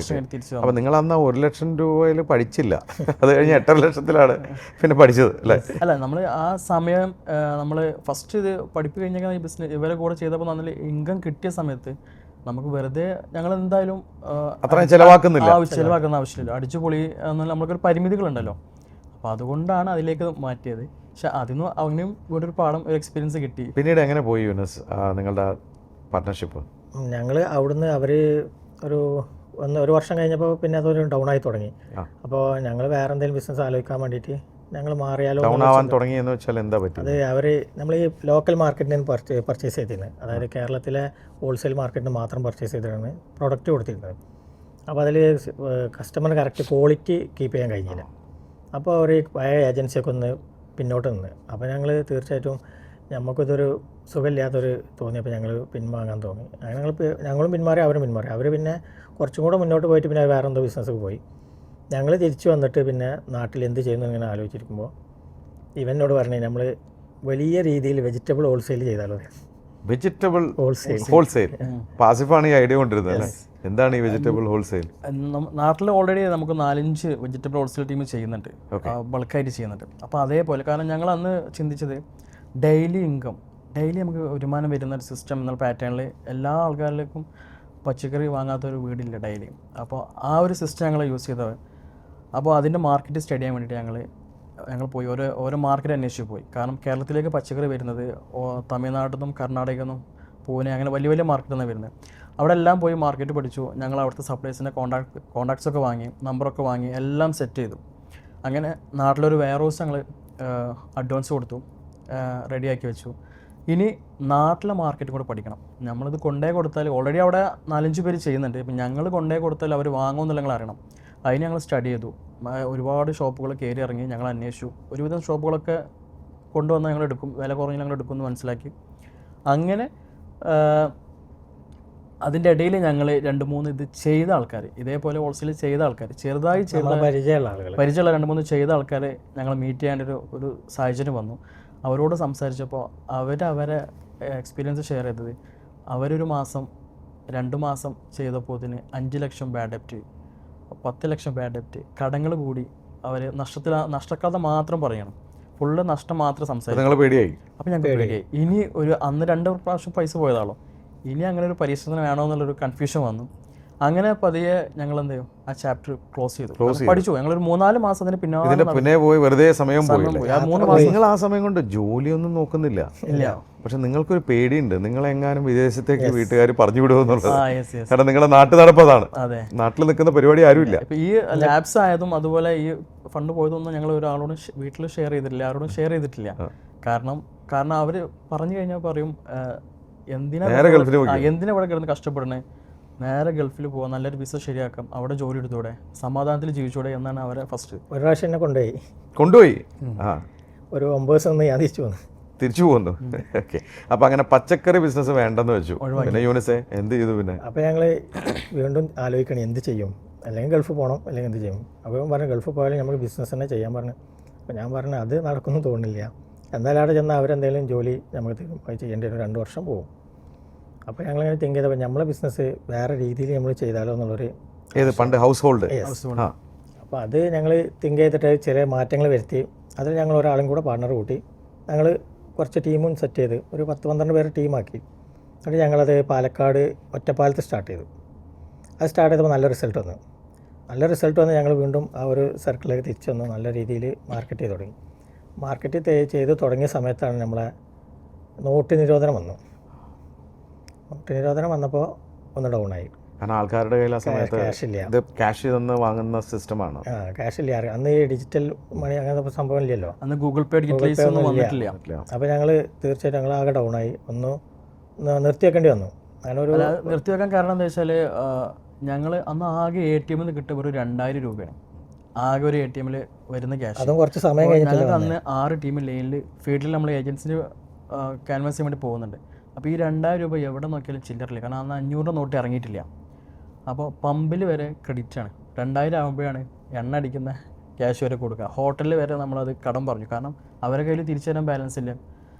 അപ്പോൾ നിങ്ങൾ അന്ന് 1 ലക്ഷം രൂപയിൽ പഠിച്ചില്ല, അത് കഴിഞ്ഞ് 8 ലക്ഷത്തിലാണ് പിന്നെ പഠിച്ചത് അല്ല. നമ്മൾ ആ സമയം നമ്മൾ ഫസ്റ്റ് ഇത് പഠിപ്പ് കഴിഞ്ഞാൽ ഈ ബിസിനസ് ഇവരെ കൂടെ ചെയ്തപ്പോൾ നല്ല ഇൻകം കിട്ടിയ സമയത്ത് നമുക്ക് വെറുതെ ഞങ്ങൾ എന്തായാലും അത്രയും ചിലവാക്കുന്ന ആവശ്യമില്ല. അടിച്ചുപൊളി എന്നുള്ള നമുക്കൊരു പരിമിതികളുണ്ടല്ലോ. അപ്പോൾ അതുകൊണ്ടാണ് അതിലേക്ക് മാറ്റിയത്. പക്ഷെ അതിന് അവനും ഇവിടെ ഒരു പാഠം ഒരു എക്സ്പീരിയൻസ് കിട്ടി. പിന്നീട് എങ്ങനെ പോയി യൂനസ് നിങ്ങളുടെ പാർട്ട്ണർഷിപ്പ്? ഞങ്ങൾ അവിടുന്ന് അവർ ഒരു വർഷം കഴിഞ്ഞപ്പോൾ പിന്നെ അതൊരു ഡൗൺ ആയി തുടങ്ങി. അപ്പോൾ ഞങ്ങൾ വേറെ എന്തെങ്കിലും ബിസിനസ് ആലോചിക്കാൻ വേണ്ടിയിട്ട് ഞങ്ങൾ മാറിയാലോ. ഡൗൺ ആവാൻ തുടങ്ങി എന്ന് വെച്ചാൽ എന്താ പറ്റും? അത് അവർ നമ്മൾ ഈ ലോക്കൽ മാർക്കറ്റിൽ നിന്ന് പർച്ചേസ് ചെയ്തിരുന്നത്, അതായത് കേരളത്തിലെ ഹോൾസെയിൽ മാർക്കറ്റിന് മാത്രം പർച്ചേസ് ചെയ്തിട്ടാണ് പ്രൊഡക്റ്റ് കൊടുത്തിരുന്നത്. അപ്പോൾ അതിൽ കസ്റ്റമർ കറക്റ്റ് ക്വാളിറ്റി കീപ്പ് ചെയ്യാൻ കഴിഞ്ഞില്ല. അപ്പോൾ അവർ പഴയ ഏജൻസിയൊക്കെ ഒന്ന് പിന്നോട്ട് നിന്ന്. അപ്പോൾ ഞങ്ങൾ തീർച്ചയായിട്ടും നമുക്കിതൊരു സുഖമില്ലാത്തൊരു തോന്നിയപ്പോൾ ഞങ്ങൾ പിൻവാങ്ങാൻ തോന്നി. അങ്ങനെ ഞങ്ങളും പിന്മാറി, അവരും പിന്മാറി. അവർ പിന്നെ കുറച്ചും കൂടെ മുന്നോട്ട് പോയിട്ട് പിന്നെ വേറെ എന്തോ ബിസിനസ്സൊക്കെ പോയി. ഞങ്ങൾ തിരിച്ചു വന്നിട്ട് പിന്നെ നാട്ടിൽ എന്ത് ചെയ്യുന്നു ഇങ്ങനെ ആലോചിച്ചിരിക്കുമ്പോൾ ഇവനോട് പറഞ്ഞു നമ്മൾ വലിയ രീതിയിൽ വെജിറ്റബിൾ ഹോൾസെയിൽ ചെയ്താലോ. വെജിറ്റബിൾ ഹോൾസെയിൽ പാസിഫാണ് ഈ ഐഡിയ കൊണ്ടിരുന്നത് അല്ലേ? എന്താണ് ഈ വെജിറ്റബിൾ ഹോൾസെയിൽ? നാട്ടിൽ ഓൾറെഡി നമുക്ക് 4-5 വെജിറ്റബിൾ ഹോൾസെയിൽ ടീം ചെയ്യുന്നുണ്ട്, ബൾക്കായിട്ട് ചെയ്യുന്നുണ്ട്. അപ്പോൾ അതേപോലെ, കാരണം ഞങ്ങൾ അന്ന് ചിന്തിച്ചത് ഡെയിലി ഇൻകം, ഡെയിലി നമുക്ക് വരുമാനം വരുന്ന ഒരു സിസ്റ്റം എന്നുള്ള പാറ്റേണിൽ എല്ലാ ആൾക്കാരിലേക്കും പച്ചക്കറി വാങ്ങാത്തൊരു വീടില്ല ഡെയിലി. അപ്പോൾ ആ ഒരു സിസ്റ്റം ഞങ്ങൾ യൂസ് ചെയ്തത്. അപ്പോൾ അതിൻ്റെ മാർക്കറ്റ് സ്റ്റഡി ചെയ്യാൻ വേണ്ടിയിട്ട് ഞങ്ങൾ പോയി ഓരോ മാർക്കറ്റ് അന്വേഷിച്ച് പോയി. കാരണം കേരളത്തിലേക്ക് പച്ചക്കറി വരുന്നത് തമിഴ്നാട്ടിൽ നിന്നും കർണാടകയിൽ നിന്നും പൂനെ അങ്ങനെ വലിയ വലിയ മാർക്കറ്റിൽ നിന്നാണ് വരുന്നത്. അവിടെ എല്ലാം പോയി മാർക്കറ്റ് പഠിച്ചു. ഞങ്ങൾ അവിടുത്തെ സപ്ലൈസിൻ്റെ കോൺടാക്ട്സൊക്കെ വാങ്ങി, നമ്പറൊക്കെ വാങ്ങി, എല്ലാം സെറ്റ് ചെയ്തു. അങ്ങനെ നാട്ടിലൊരു വെയർ ഹൗസ് ഞങ്ങൾ അഡ്വാൻസ് കൊടുത്തു, റെഡിയാക്കി വെച്ചു. ഇനി നാട്ടിലെ മാർക്കറ്റ് കൂടെ പഠിക്കണം. നമ്മളിത് കൊണ്ടേ കൊടുത്താൽ ഓൾറെഡി അവിടെ 4-5 പേര് ചെയ്യുന്നുണ്ട്. ഇപ്പം ഞങ്ങൾ കൊണ്ടേ കൊടുത്താൽ അവർ വാങ്ങുമെന്നുള്ള ഞങ്ങൾ അറിയണം. അതിന് ഞങ്ങൾ സ്റ്റഡി ചെയ്തു. ഒരുപാട് ഷോപ്പുകൾ കയറി ഇറങ്ങി, ഞങ്ങൾ അന്വേഷിച്ചു. ഒരുവിധം ഷോപ്പുകളൊക്കെ കൊണ്ടുവന്ന് ഞങ്ങൾ എടുക്കും, വില കുറഞ്ഞ് ഞങ്ങൾ എടുക്കുമെന്ന് മനസ്സിലാക്കി. അങ്ങനെ അതിൻ്റെ ഇടയിൽ ഞങ്ങൾ 2-3 ഇത് ചെയ്ത ആൾക്കാർ, ഇതേപോലെ ഹോൾസെയിൽ ചെയ്ത ആൾക്കാർ, ചെറുതായി പരിചയമുള്ള 2-3 ചെയ്ത ആൾക്കാരെ ഞങ്ങൾ മീറ്റ് ചെയ്യാനൊരു സാഹചര്യം വന്നു. അവരോട് സംസാരിച്ചപ്പോൾ അവരെ എക്സ്പീരിയൻസ് ഷെയർ ചെയ്തത്, അവരൊരു 2 മാസം ചെയ്തപ്പോൾ 5 ലക്ഷം ബാഡ് ഡെപ്റ്റ്, 10 ലക്ഷം ബാഡ് ഡെപ്റ്റ്, കടങ്ങൾ കൂടി. അവർ നഷ്ടക്കഥ മാത്രം പറയണം, ഫുള്ള് നഷ്ടം മാത്രം സംസാരിക്കും. അപ്പോൾ ഞങ്ങൾക്ക് പേടിയായി. ഇനി അന്ന് 2 പ്രാവശ്യം പൈസ പോയതാണോ, ഇനി അങ്ങനെ ഒരു പരിശോധന വേണോ എന്നുള്ളൊരു കൺഫ്യൂഷൻ വന്നു. അങ്ങനെ പതിയെ ഞങ്ങൾ എന്ത് ചെയ്യും, ആ ചാപ്റ്റർ ക്ലോസ് ചെയ്തു. പഠിച്ചു. ഞങ്ങളൊരു 3-4 മാസം അതിന് പിന്നെ പോയി വെറുതെ സമയം പോയി. 3 മാസം നിങ്ങൾ ആ സമയം കൊണ്ട് ജോലിയൊന്നും നോക്കുന്നില്ല. ഇല്ല. പക്ഷെ നിങ്ങൾക്കൊരു പേടിയുണ്ട്, നിങ്ങളെങ്ങാനും വിദേശത്തേക്ക് വീട്ടുകാർ പറഞ്ഞു വിടുമെന്നുള്ളത്. കാരണം നിങ്ങളുടെ നാട്ടു നടപ്പതാണ്, നാട്ടിൽ നിൽക്കുന്ന പരിപാടി ആരുമില്ല. ഇപ്പൊ ഈ ലാബ്സ് ആയതും അതുപോലെ ഈ ഫണ്ട് പോയതൊന്നും ഞങ്ങൾ ഒരാളോടും വീട്ടിൽ ഷെയർ ചെയ്തിട്ടില്ല, ആരോടും ഷെയർ ചെയ്തിട്ടില്ല. കാരണം അവര് പറഞ്ഞു കഴിഞ്ഞാൽ പറയും, എന്തിനാ ഇവിടെ കിടന്ന് കഷ്ടപ്പെടണേ, നേരെ ഗൾഫിൽ പോവാം, നല്ലൊരു ബിസിനസ് ശരിയാക്കാം, അവിടെ ജോലി എടുത്തൂടെ, സമാധാനത്തിൽ ജീവിച്ചൂടെ എന്നാണ് അവരെ ഫസ്റ്റ്. ഒരു പ്രാവശ്യം എന്നെ കൊണ്ടുപോയി ഒരു 9 ദിവസം ഞാൻ തിരിച്ചു പോകുന്നു. ഓക്കെ. അപ്പം അങ്ങനെ പച്ചക്കറി ബിസിനസ് വേണ്ടെന്ന് വെച്ചു. പിന്നെ യൂനിസെ എന്ത് ചെയ്തു? പിന്നെ അപ്പോൾ ഞങ്ങൾ വീണ്ടും ആലോചിക്കണം എന്ത് ചെയ്യും, അല്ലെങ്കിൽ ഗൾഫ് പോകണം അല്ലെങ്കിൽ എന്ത് ചെയ്യും. അപ്പോൾ പറഞ്ഞു ഗൾഫ് പോയാലും നമുക്ക് ബിസിനസ് തന്നെ ചെയ്യാൻ പറഞ്ഞു. അപ്പോൾ ഞാൻ പറഞ്ഞു അത് നടക്കുന്നു തോന്നുന്നില്ല, എന്നാലും അവിടെ ചെന്നാൽ അവരെന്തെങ്കിലും ജോലി നമുക്ക് തരും, അത് ചെയ്യേണ്ടി വരും, 2 വർഷം പോകും. അപ്പോൾ ഞങ്ങളിങ്ങനെ തിങ്ക് ചെയ്തപ്പോൾ നമ്മളെ ബിസിനസ് വേറെ രീതിയിൽ നമ്മൾ ചെയ്താലോ എന്നുള്ളൊരു പണ്ട് ഹൗസ് ഹോൾഡ്. അപ്പോൾ അത് ഞങ്ങൾ തിങ്ക് ചെയ്തിട്ട് ചെറിയ മാറ്റങ്ങൾ വരുത്തി. അതിൽ ഞങ്ങൾ ഒരാളും കൂടെ പാർട്ണർ കൂട്ടി ഞങ്ങൾ കുറച്ച് ടീമും സെറ്റ് ചെയ്ത് ഒരു 10-12 പേര് ടീമാക്കി. എന്നിട്ട് ഞങ്ങളത് പാലക്കാട് ഒറ്റപ്പാലത്ത് സ്റ്റാർട്ട് ചെയ്തു. അത് സ്റ്റാർട്ട് ചെയ്തപ്പോൾ നല്ല റിസൾട്ട് വന്ന് ഞങ്ങൾ വീണ്ടും ആ ഒരു സർക്കിളിലേക്ക് തിരിച്ചു വന്നു, നല്ല രീതിയിൽ മാർക്കറ്റ് ചെയ്ത് തുടങ്ങി. മാർക്കറ്റ് ചെയ്ത് തുടങ്ങിയ സമയത്താണ് നമ്മളെ നോട്ട് നിരോധനം വന്നു. നോട്ട് നിരോധനം വന്നപ്പോൾ ഒന്ന് ഡൗൺ ആയി. കാരണം ആൾക്കാരുടെ കയ്യിൽ ആ സമയത്ത് ക്യാഷ് തന്ന് വാങ്ങുന്ന സിസ്റ്റമാണ്. ക്യാഷ് ഇല്ല. അന്ന് ഈ ഡിജിറ്റൽ മണി അങ്ങനത്തെ സംഭവം ഇല്ലല്ലോ, അന്ന് ഗൂഗിൾ പേ ഒന്നും വന്നിട്ടില്ല. അപ്പോൾ ഞങ്ങൾ തീർച്ചയായിട്ടും ഞങ്ങൾ ആകെ ഡൗൺ ആയി, ഒന്ന് നിർത്തിവെക്കേണ്ടി വന്നു. അങ്ങനെ ഒരു നിർത്തിവെക്കാൻ കാരണം എന്താ വെച്ചാൽ ഞങ്ങൾ അന്ന് ആകെ ATM കിട്ടുക ഒരു 2000 രൂപയാണ് ആകെ ഒരു ATM വരുന്ന ക്യാഷ്. അതും കുറച്ച് സമയം കഴിഞ്ഞിട്ട് അന്ന് 6 ടീം ലൈനിൽ ഫീൽഡിൽ നമ്മൾ ഏജൻസിന് ക്യാൻവാസ് ചെയ്യാൻ വേണ്ടി പോകുന്നുണ്ട്. അപ്പോൾ ഈ 2000 രൂപ എവിടെ നോക്കിയാലും ചില്ലറില്ല, കാരണം അന്ന് 500 നോട്ട് ഇറങ്ങിയിട്ടില്ല. അപ്പോൾ പമ്പിൽ വരെ ക്രെഡിറ്റാണ്. 2000 ആകുമ്പോഴാണ് എണ്ണ അടിക്കുന്ന ക്യാഷ് വരെ കൊടുക്കുക. ഹോട്ടലിൽ വരെ നമ്മളത് കടം പറഞ്ഞു, കാരണം അവരുടെ കയ്യിൽ തിരിച്ചു തരാൻ ബാലൻസ് ഇല്ല.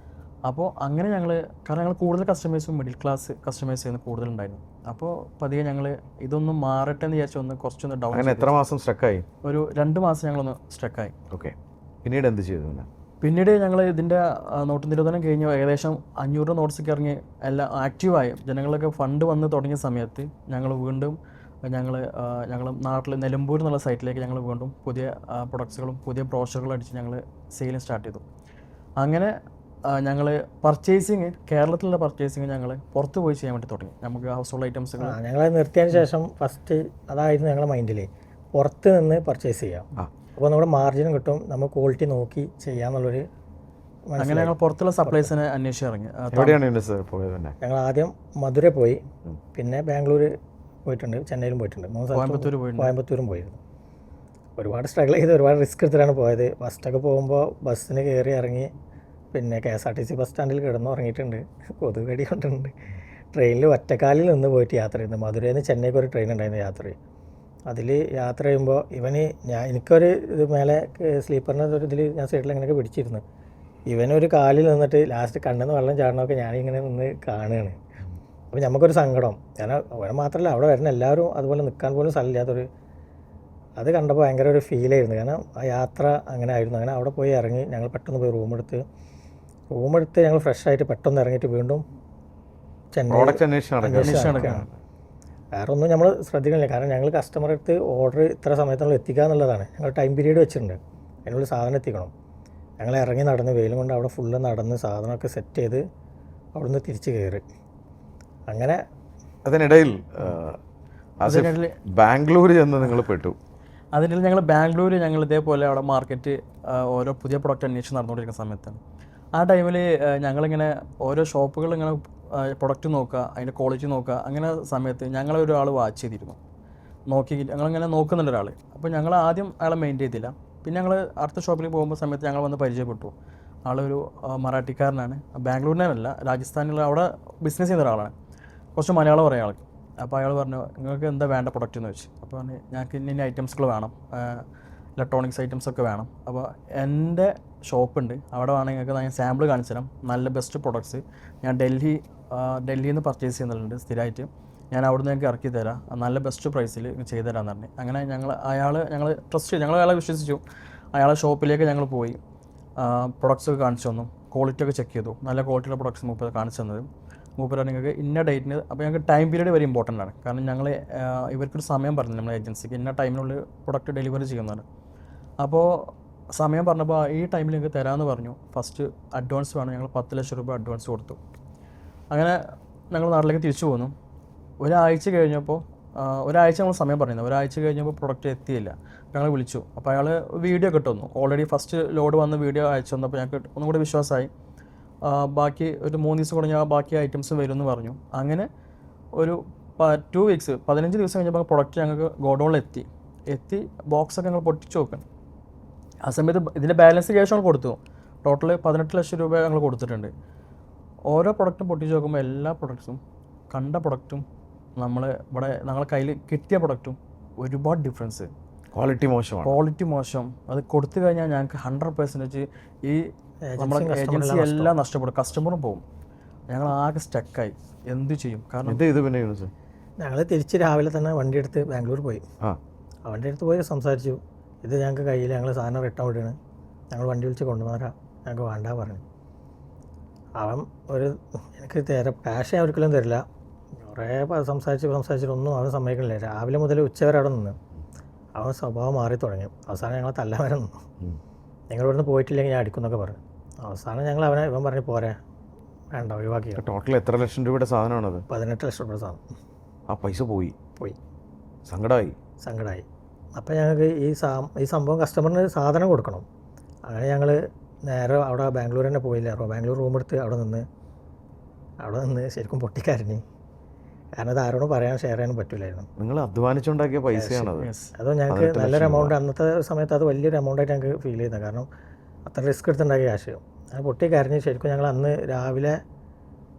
അപ്പോൾ അങ്ങനെ കാരണം ഞങ്ങൾ കൂടുതൽ കസ്റ്റമേഴ്സും മിഡിൽ ക്ലാസ് കസ്റ്റമേഴ്സ് ചെയ്യുന്ന കൂടുതലുണ്ടായിരുന്നു. അപ്പോൾ പതിയെ ഞങ്ങൾ ഇതൊന്നും മാറട്ടെ എന്ന് വിചാരിച്ചു കുറച്ചൊന്ന് ഡൗൺ. എത്ര മാസം സ്ട്രക്കായി? ഒരു 2 മാസം ഞങ്ങളൊന്ന് സ്ട്രക്കായി. ഓക്കെ. പിന്നീട് എന്ത് ചെയ്തു? പിന്നീട് ഞങ്ങൾ ഇതിൻ്റെ നോട്ട് നിരോധനം കഴിഞ്ഞ് ഏകദേശം 500 നോട്ട്സൊക്കെ ഇറങ്ങി എല്ലാം ആക്റ്റീവായി ജനങ്ങളൊക്കെ ഫണ്ട് വന്ന് തുടങ്ങിയ സമയത്ത് ഞങ്ങൾ വീണ്ടും ഞങ്ങൾ നാട്ടിൽ നിലമ്പൂർ എന്നുള്ള സൈറ്റിലേക്ക് ഞങ്ങൾ വീണ്ടും പുതിയ പ്രൊഡക്ട്സുകളും പുതിയ ബ്രോഷറുകളും അടിച്ച് ഞങ്ങൾ സെയിലിംഗ് സ്റ്റാർട്ട് ചെയ്തു. അങ്ങനെ ഞങ്ങൾ പർച്ചേസിങ്, കേരളത്തിലുള്ള പർച്ചേസിങ് ഞങ്ങൾ പുറത്ത് പോയി ചെയ്യാൻ വേണ്ടി തുടങ്ങി. നമുക്ക് ഹൗസ് ഹോൾഡ് ഐറ്റംസുകൾ ഞങ്ങൾ നിർത്തിയതിന് ശേഷം ഫസ്റ്റ് അതായിരുന്നു ഞങ്ങളുടെ മൈൻഡിൽ, പുറത്ത് നിന്ന് പർച്ചേസ് ചെയ്യാം. അപ്പോൾ നമ്മുടെ മാർജിനും കിട്ടും, നമ്മൾ ക്വാളിറ്റി നോക്കി ചെയ്യാമെന്നുള്ളൊരു. അങ്ങനെ ഞങ്ങൾ പുറത്തുള്ള സപ്ലൈസിനെ അന്വേഷിച്ച് ഇറങ്ങി. ഞങ്ങൾ ആദ്യം മധുര പോയി, പിന്നെ ബാംഗ്ലൂർ പോയിട്ടുണ്ട്, ചെന്നൈയിലും പോയിട്ടുണ്ട്, 3 സ്ഥലത്ത് കോയമ്പത്തൂരും പോയിരുന്നു. ഒരുപാട് സ്ട്രഗിൾ ചെയ്ത് ഒരുപാട് റിസ്ക് എടുത്തിട്ടാണ് പോയത്. ഫസ്റ്റൊക്കെ പോകുമ്പോൾ ബസ്സിന് കയറി ഇറങ്ങി, പിന്നെ KSRTC ബസ് സ്റ്റാൻഡിൽ കിടന്ന് ഉറങ്ങിയിട്ടുണ്ട്, കൊതുക് കടി കൊണ്ടുണ്ട്. ട്രെയിനിൽ ഒറ്റക്കാലിൽ നിന്ന് പോയിട്ട് യാത്ര ചെയ്യുന്നു. മധുരയിൽ നിന്ന് ചെന്നൈക്ക് ഒരു ട്രെയിൻ ഉണ്ടായിരുന്നു യാത്ര. അതിൽ യാത്ര ചെയ്യുമ്പോൾ എനിക്കൊരു ഇത് മേലെ സ്ലീപ്പറിൻ്റെ ഒരു ഇതിൽ ഞാൻ സൈഡിൽ ഇങ്ങനെയൊക്കെ പിടിച്ചിരുന്നു. ഇവനൊരു കാലിൽ നിന്നിട്ട് ലാസ്റ്റ് കണ്ണിന്ന് വെള്ളം ചാടണമൊക്കെ ഞാനിങ്ങനെ നിന്ന് കാണുകയാണ്. അപ്പോൾ നമുക്കൊരു സങ്കടം, കാരണം അവനെ മാത്രമല്ല അവിടെ വരുന്ന എല്ലാവരും അതുപോലെ നിൽക്കാൻ പോലും സ്ഥലമില്ലാത്തൊരു. അത് കണ്ടപ്പോൾ ഭയങ്കര ഒരു ഫീലായിരുന്നു, കാരണം ആ യാത്ര അങ്ങനെ ആയിരുന്നു. അങ്ങനെ അവിടെ പോയി ഇറങ്ങി ഞങ്ങൾ പെട്ടെന്ന് പോയി റൂമെടുത്ത് ഞങ്ങൾ ഫ്രഷ് ആയിട്ട് പെട്ടെന്ന് ഇറങ്ങിയിട്ട് വീണ്ടും ചെന്നൈ വേറെ ഒന്നും നമ്മൾ ശ്രദ്ധിക്കുന്നില്ല, കാരണം ഞങ്ങൾ കസ്റ്റമറെ അടുത്ത് ഓർഡർ ഇത്ര സമയത്തിനുള്ളിൽ എത്തിക്കുക എന്നുള്ളതാണ്. ഞങ്ങൾ ടൈം പീരീഡ് വെച്ചിട്ടുണ്ട്, അതിനുള്ളിൽ സാധനം എത്തിക്കണം. ഞങ്ങൾ ഇറങ്ങി നടന്ന് വെയിലും കൊണ്ട് അവിടെ ഫുള്ള് നടന്ന് സാധനമൊക്കെ സെറ്റ് ചെയ്ത് അവിടുന്ന് തിരിച്ച് കയറി. അങ്ങനെ അതിനിടയിൽ ബാംഗ്ലൂർ ചെന്ന് നിങ്ങൾ പെട്ടു. അതിനിടയിൽ ഞങ്ങൾ ബാംഗ്ലൂർ ഞങ്ങൾ ഇതേപോലെ അവിടെ മാർക്കറ്റ് ഓരോ പുതിയ പ്രൊഡക്റ്റ് അന്വേഷിച്ച് നടന്നുകൊണ്ടിരിക്കുന്ന സമയത്താണ്. ആ ടൈമിൽ ഞങ്ങളിങ്ങനെ ഓരോ ഷോപ്പുകൾ ഇങ്ങനെ പ്രൊഡക്റ്റ് നോക്കുക, അതിൻ്റെ ക്വാളിറ്റി നോക്കുക. അങ്ങനെ സമയത്ത് ഞങ്ങളൊരാൾ വാച്ച് ചെയ്തിരുന്നു, ഞങ്ങളിങ്ങനെ നോക്കുന്നുണ്ട് ഒരാൾ. അപ്പോൾ ഞങ്ങൾ ആദ്യം അയാളെ മെയിൻറ്റെയിൻ ചെയ്തില്ല. പിന്നെ ഞങ്ങൾ അടുത്ത ഷോപ്പിൽ പോകുമ്പോൾ സമയത്ത് ഞങ്ങൾ വന്ന് പരിചയപ്പെട്ടു. ആളൊരു മറാഠിക്കാരനാണ്, ബാംഗ്ലൂരിനല്ല, രാജസ്ഥാനിലുള്ള അവിടെ ബിസിനസ് ചെയ്യുന്ന ഒരാളാണ്. കുറച്ച് മലയാളം പറയാം ആൾക്ക്. അപ്പോൾ അയാൾ പറഞ്ഞു, നിങ്ങൾക്ക് എന്താ വേണ്ട പ്രൊഡക്റ്റ് എന്ന് വെച്ച്. അപ്പോൾ ഞങ്ങൾക്ക് ഇന്ന ഐറ്റംസുകൾ വേണം, ഇലക്ട്രോണിക്സ് ഐറ്റംസൊക്കെ വേണം. അപ്പോൾ എൻ്റെ ഷോപ്പുണ്ട്, അവിടെ വേണമെങ്കിൽ നിങ്ങൾക്ക് ഞാൻ സാമ്പിൾ കാണിച്ചു തരാം, നല്ല ബെസ്റ്റ് പ്രൊഡക്ട്സ്. ഞാൻ ഡൽഹിയിൽ നിന്ന് പർച്ചേസ് ചെയ്യുന്നുണ്ട് സ്ഥിരമായിട്ട്, ഞാൻ അവിടെ നിന്ന് ഞങ്ങൾക്ക് ഇറക്കി തരാം, നല്ല ബെസ്റ്റ് പ്രൈസിൽ ചെയ്തു തരാമെന്ന് പറഞ്ഞു. അങ്ങനെ ഞങ്ങൾ ട്രസ്റ്റ് ചെയ്തു, അയാളെ വിശ്വസിച്ചു. അയാളെ ഷോപ്പിലേക്ക് ഞങ്ങൾ പോയി, പ്രൊഡക്ട്സ് ഒക്കെ കാണിച്ചു തന്നു, ക്വാളിറ്റി ഒക്കെ ചെക്ക് ചെയ്തു. നല്ല ക്വാളിറ്റിയുള്ള പ്രൊഡക്ട്സ് മൂപ്പർ കാണിച്ചു തന്നത്. മൂപ്പർ നിങ്ങൾക്ക് ഇന്ന ഡേറ്റിന്, അപ്പോൾ ഞങ്ങൾക്ക് ടൈം പീരീഡ് വരെ ഇമ്പോർട്ടൻ്റ് ആണ്. കാരണം ഞങ്ങൾ ഇവർക്കൊരു സമയം പറഞ്ഞു, നമ്മളെ ഏജൻസിക്ക് ഇന്ന ടൈമിനുള്ളിൽ പ്രൊഡക്റ്റ് ഡെലിവറി ചെയ്യുന്നതാണ്. അപ്പോൾ സമയം പറഞ്ഞപ്പോൾ ഈ ടൈമിൽ നിങ്ങൾക്ക് തരാമെന്ന് പറഞ്ഞു. ഫസ്റ്റ് അഡ്വാൻസ് വേണം, ഞങ്ങൾ 10 ലക്ഷം രൂപ അഡ്വാൻസ് കൊടുത്തു. അങ്ങനെ ഞങ്ങൾ നാട്ടിലേക്ക് തിരിച്ചു പോന്നു. ഒരാഴ്ച കഴിഞ്ഞപ്പോൾ നമ്മൾ സമയം പറഞ്ഞിരുന്നു. ഒരാഴ്ച കഴിഞ്ഞപ്പോൾ പ്രൊഡക്റ്റ് എത്തിയില്ല. ഞങ്ങൾ വിളിച്ചു. അപ്പോൾ അയാൾ വീഡിയോ കിട്ടുന്നു, ഓൾറെഡി ഫസ്റ്റ് ലോഡ് വന്ന് വീഡിയോ അയച്ചു തന്നപ്പോൾ ഞങ്ങൾക്ക് ഒന്നും കൂടി വിശ്വാസമായി. ബാക്കി ഒരു 3 ദിവസം കൂടെ ഞാൻ ബാക്കി ഐറ്റംസ് വരുമെന്ന് പറഞ്ഞു. അങ്ങനെ ഒരു 2 വീക്സ് 15 ദിവസം കഴിഞ്ഞപ്പോൾ പ്രൊഡക്റ്റ് ഞങ്ങൾക്ക് ഗോഡൗണിൽ എത്തി ബോക്സൊക്കെ ഞങ്ങൾ പൊട്ടിച്ച് നോക്കണം. ആ സമയത്ത് ഇതിൻ്റെ ബാലൻസ് ക്യാഷ് ഞങ്ങൾ കൊടുത്തു. ടോട്ടൽ 18 ലക്ഷം രൂപ ഞങ്ങൾ കൊടുത്തിട്ടുണ്ട്. ഓരോ പ്രൊഡക്റ്റും പൊട്ടിച്ച് നോക്കുമ്പോൾ എല്ലാ പ്രൊഡക്ട്സും കണ്ട പ്രൊഡക്റ്റും ഞങ്ങളുടെ കയ്യിൽ കിട്ടിയ പ്രൊഡക്റ്റും ഒരുപാട് ഡിഫറൻസ്. ക്വാളിറ്റി മോശം. അത് കൊടുത്തു കഴിഞ്ഞാൽ ഞങ്ങൾക്ക് 100% ഈ നമ്മുടെ ഏജൻസി എല്ലാം നഷ്ടപ്പെടും, കസ്റ്റമറും പോകും. ഞങ്ങൾ ആകെ സ്റ്റക്കായി, എന്ത് ചെയ്യും? കാരണം ഞങ്ങൾ തിരിച്ച് രാവിലെ തന്നെ വണ്ടി എടുത്ത് ബാംഗ്ലൂർ പോയി. വണ്ടി എടുത്ത് പോയി സംസാരിച്ചു, ഇത് ഞങ്ങൾക്ക് കയ്യിൽ ഞങ്ങൾ സാധനം റിട്ടേൺ വിടുകയാണ്, ഞങ്ങൾ വണ്ടി വിളിച്ച് കൊണ്ടുവന്നേരാം, ഞങ്ങൾക്ക് വേണ്ട പറഞ്ഞു. അവൻ എനിക്ക് ക്യാഷ് ഞാൻ ഒരിക്കലും തരില്ല. കുറേ സംസാരിച്ചിട്ടൊന്നും അവൻ സമ്മതിക്കണില്ല. രാവിലെ മുതൽ ഉച്ചവരെ അവിടെ നിന്ന് അവൻ സ്വഭാവം മാറി തുടങ്ങി. അവസാനം ഞങ്ങൾ തല്ലാൻ നിന്നു. നിങ്ങൾ ഇവിടുന്ന് പോയിട്ടില്ലെങ്കിൽ ഞാൻ അടിക്കുന്നൊക്കെ പറഞ്ഞു. അവസാനം ഞങ്ങൾ ഇവൻ പറഞ്ഞു പോരെ, വേണ്ട, ഒഴിവാക്കി. ടോട്ടൽ എത്ര ലക്ഷം രൂപയുടെ സാധനമാണത്? 18 ലക്ഷം രൂപയുടെ സാധനം. ആ പൈസ പോയി. സങ്കടമായി. അപ്പോൾ ഞങ്ങൾക്ക് ഈ സംഭവം കസ്റ്റമറിന് സാധനം കൊടുക്കണം. അങ്ങനെ ഞങ്ങൾ നേരെ അവിടെ ബാംഗ്ലൂർ തന്നെ പോയില്ല. ബാംഗ്ലൂർ റൂം എടുത്ത് അവിടെ നിന്ന് ശരിക്കും പൊട്ടിക്കരഞ്ഞ്. കാരണം അത് ആരോടും ഷെയർ ചെയ്യാനും പറ്റില്ലായിരുന്നു. നിങ്ങൾ അധ്വാനിച്ചുണ്ടാക്കിയ പൈസയാണത്. അതോ ഞങ്ങൾക്ക് നല്ലൊരു എമൗണ്ട്, അന്നത്തെ സമയത്ത് അത് വലിയൊരു എമൗണ്ടായിട്ട് ഞങ്ങൾക്ക് ഫീൽ ചെയ്യുന്നത്. കാരണം അത്ര റിസ്ക് എടുത്തുണ്ടാക്കിയ ക്യാഷ്. അത് പൊട്ടിക്കരഞ്ഞ് ശരിക്കും ഞങ്ങൾ അന്ന് രാവിലെ